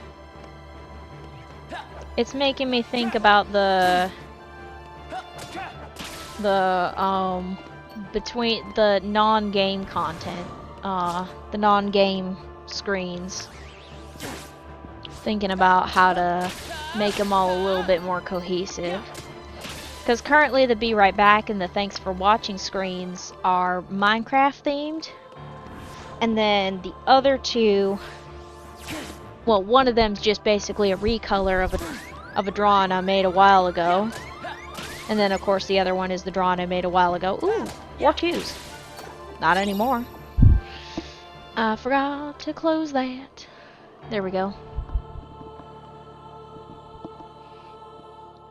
It's making me think about between the non-game content, the non-game screens. Thinking about how to make them all a little bit more cohesive. Because currently the Be Right Back and the Thanks for Watching screens are Minecraft themed. And then the other two, well, one of them's just basically a recolor of a drawing I made a while ago. And then of course the other one is the drawing I made a while ago. Ooh, War Choose. Not anymore. I forgot to close that. There we go.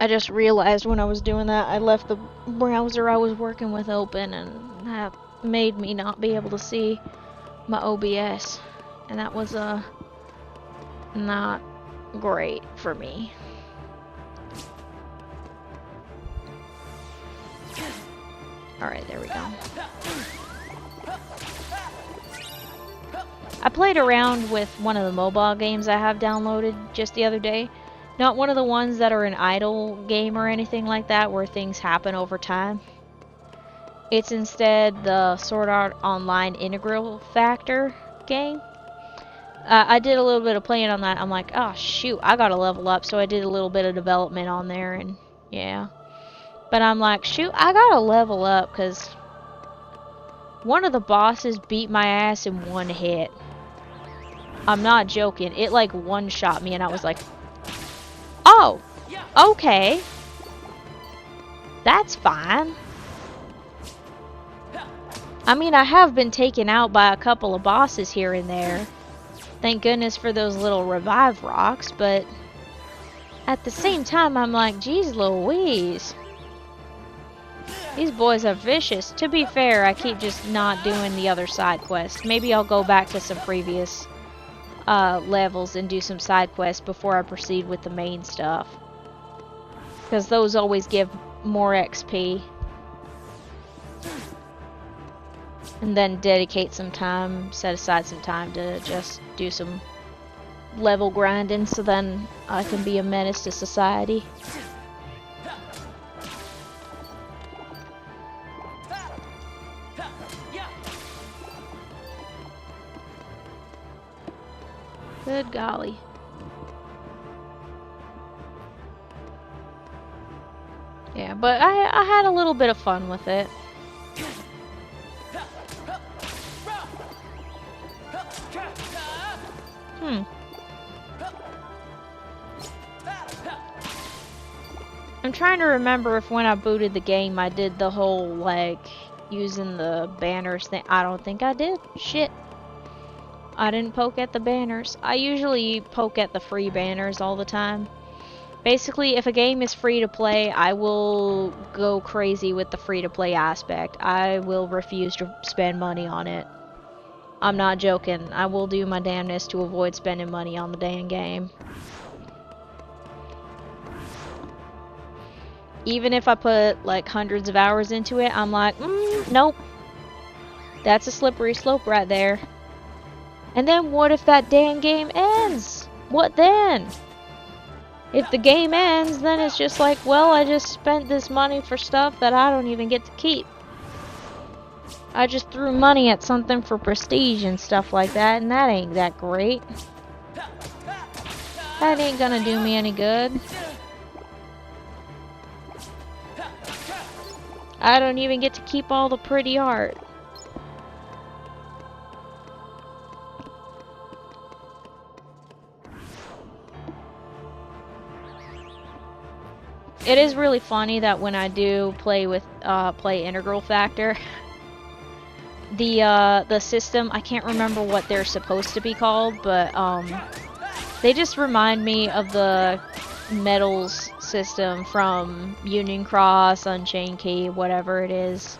I just realized when I was doing that, I left the browser I was working with open, and that made me not be able to see my OBS. And that was, not great for me. Alright, there we go. I played around with one of the mobile games I have downloaded just the other day. Not one of the ones that are an idle game or anything like that where things happen over time. It's instead the Sword Art Online Integral Factor game. I did a little bit of playing on that. I'm like, oh shoot, I gotta level up. So I did a little bit of development on there, and yeah. But I'm like, shoot, I gotta level up because one of the bosses beat my ass in one hit. I'm not joking. It like one-shot me, and I was like, oh, okay. That's fine. I mean, I have been taken out by a couple of bosses here and there. Thank goodness for those little revive rocks, but at the same time, I'm like, geez Louise. These boys are vicious. To be fair, I keep just not doing the other side quests. Maybe I'll go back to some previous levels and do some side quests before I proceed with the main stuff. Because those always give more XP. And then dedicate some time, set aside some time to just do some level grinding so then I can be a menace to society. Good golly. Yeah, but I had a little bit of fun with it. I'm trying to remember if when I booted the game I did the whole, like, using the banners thing. I don't think I did. Shit. I didn't poke at the banners. I usually poke at the free banners all the time. Basically, if a game is free to play, I will go crazy with the free to play aspect. I will refuse to spend money on it. I'm not joking. I will do my damnedest to avoid spending money on the dang game. Even if I put like hundreds of hours into it, I'm like, nope. That's a slippery slope right there. And then what if that dang game ends? What then? If the game ends, then it's just like, well, I just spent this money for stuff that I don't even get to keep. I just threw money at something for prestige and stuff like that, and that ain't that great. That ain't gonna do me any good. I don't even get to keep all the pretty art. It is really funny that when I do play with play Integral Factor, the system, I can't remember what they're supposed to be called, but they just remind me of the medals system from Union Cross, Unchained Key, whatever it is.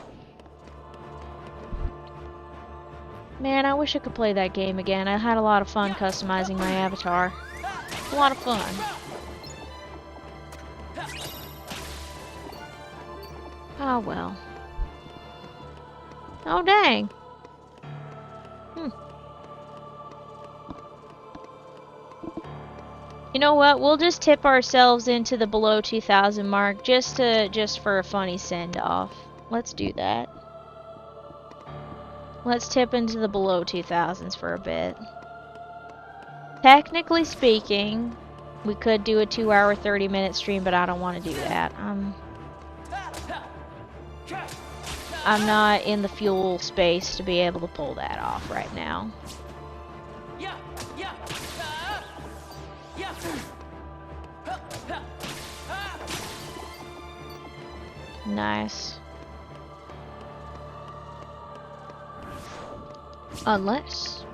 Man, I wish I could play that game again. I had a lot of fun customizing my avatar. A lot of fun. Oh well. Oh dang. You know what? We'll just tip ourselves into the below 2,000 mark just for a funny send-off. Let's do that. Let's tip into the below 2,000s for a bit. Technically speaking, we could do a 2-hour 30-minute stream, but I don't want to do that. I'm not in the fuel space to be able to pull that off right now. Nice. Unless.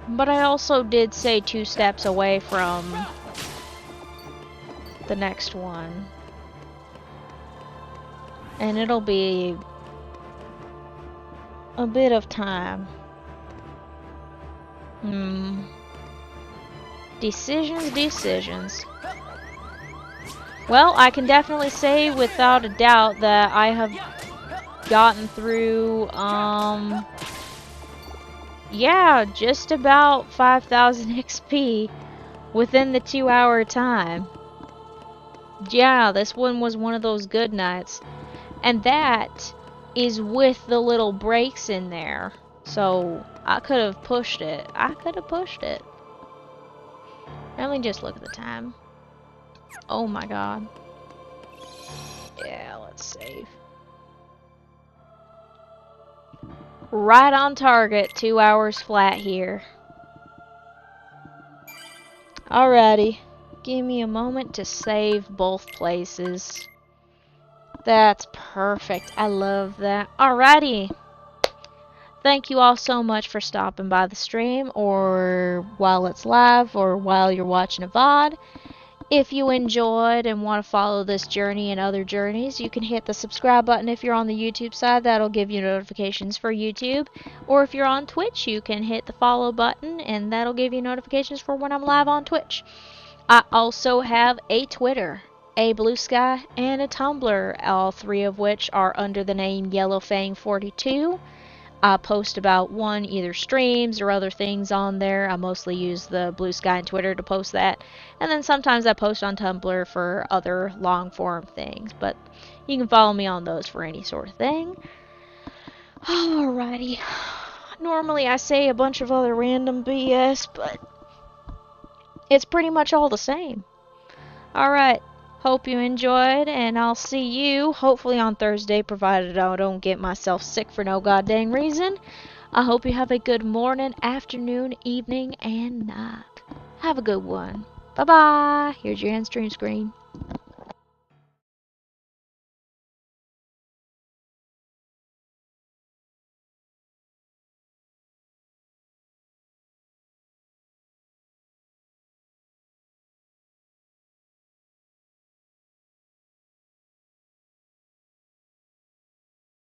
But I also did say 2 steps away from the next one. And it'll be a bit of time. Decisions. Well, I can definitely say without a doubt that I have gotten through, yeah, just about 5,000 XP within the 2-hour time. Yeah, this one was one of those good nights. And that is with the little breaks in there. So, I could have pushed it. I could have pushed it. Let me just look at the time. Oh my god. Yeah, let's save. Right on target, 2 hours flat here. Alrighty. Give me a moment to save both places. That's perfect. I love that. Alrighty. Thank you all so much for stopping by the stream, or while it's live, or while you're watching a VOD. If you enjoyed and want to follow this journey and other journeys, you can hit the subscribe button if you're on the YouTube side. That'll give you notifications for YouTube. Or if you're on Twitch, you can hit the follow button, and that'll give you notifications for when I'm live on Twitch. I also have a Twitter, a Blue Sky, and a Tumblr, all three of which are under the name YellowFang42. I post about either streams or other things on there. I mostly use the Blue Sky and Twitter to post that. And then sometimes I post on Tumblr for other long form things. But you can follow me on those for any sort of thing. Alrighty. Normally I say a bunch of other random BS, but it's pretty much all the same. Alright. Hope you enjoyed, and I'll see you hopefully on Thursday, provided I don't get myself sick for no goddamn reason. I hope you have a good morning, afternoon, evening, and night. Have a good one. Bye-bye. Here's your end stream screen.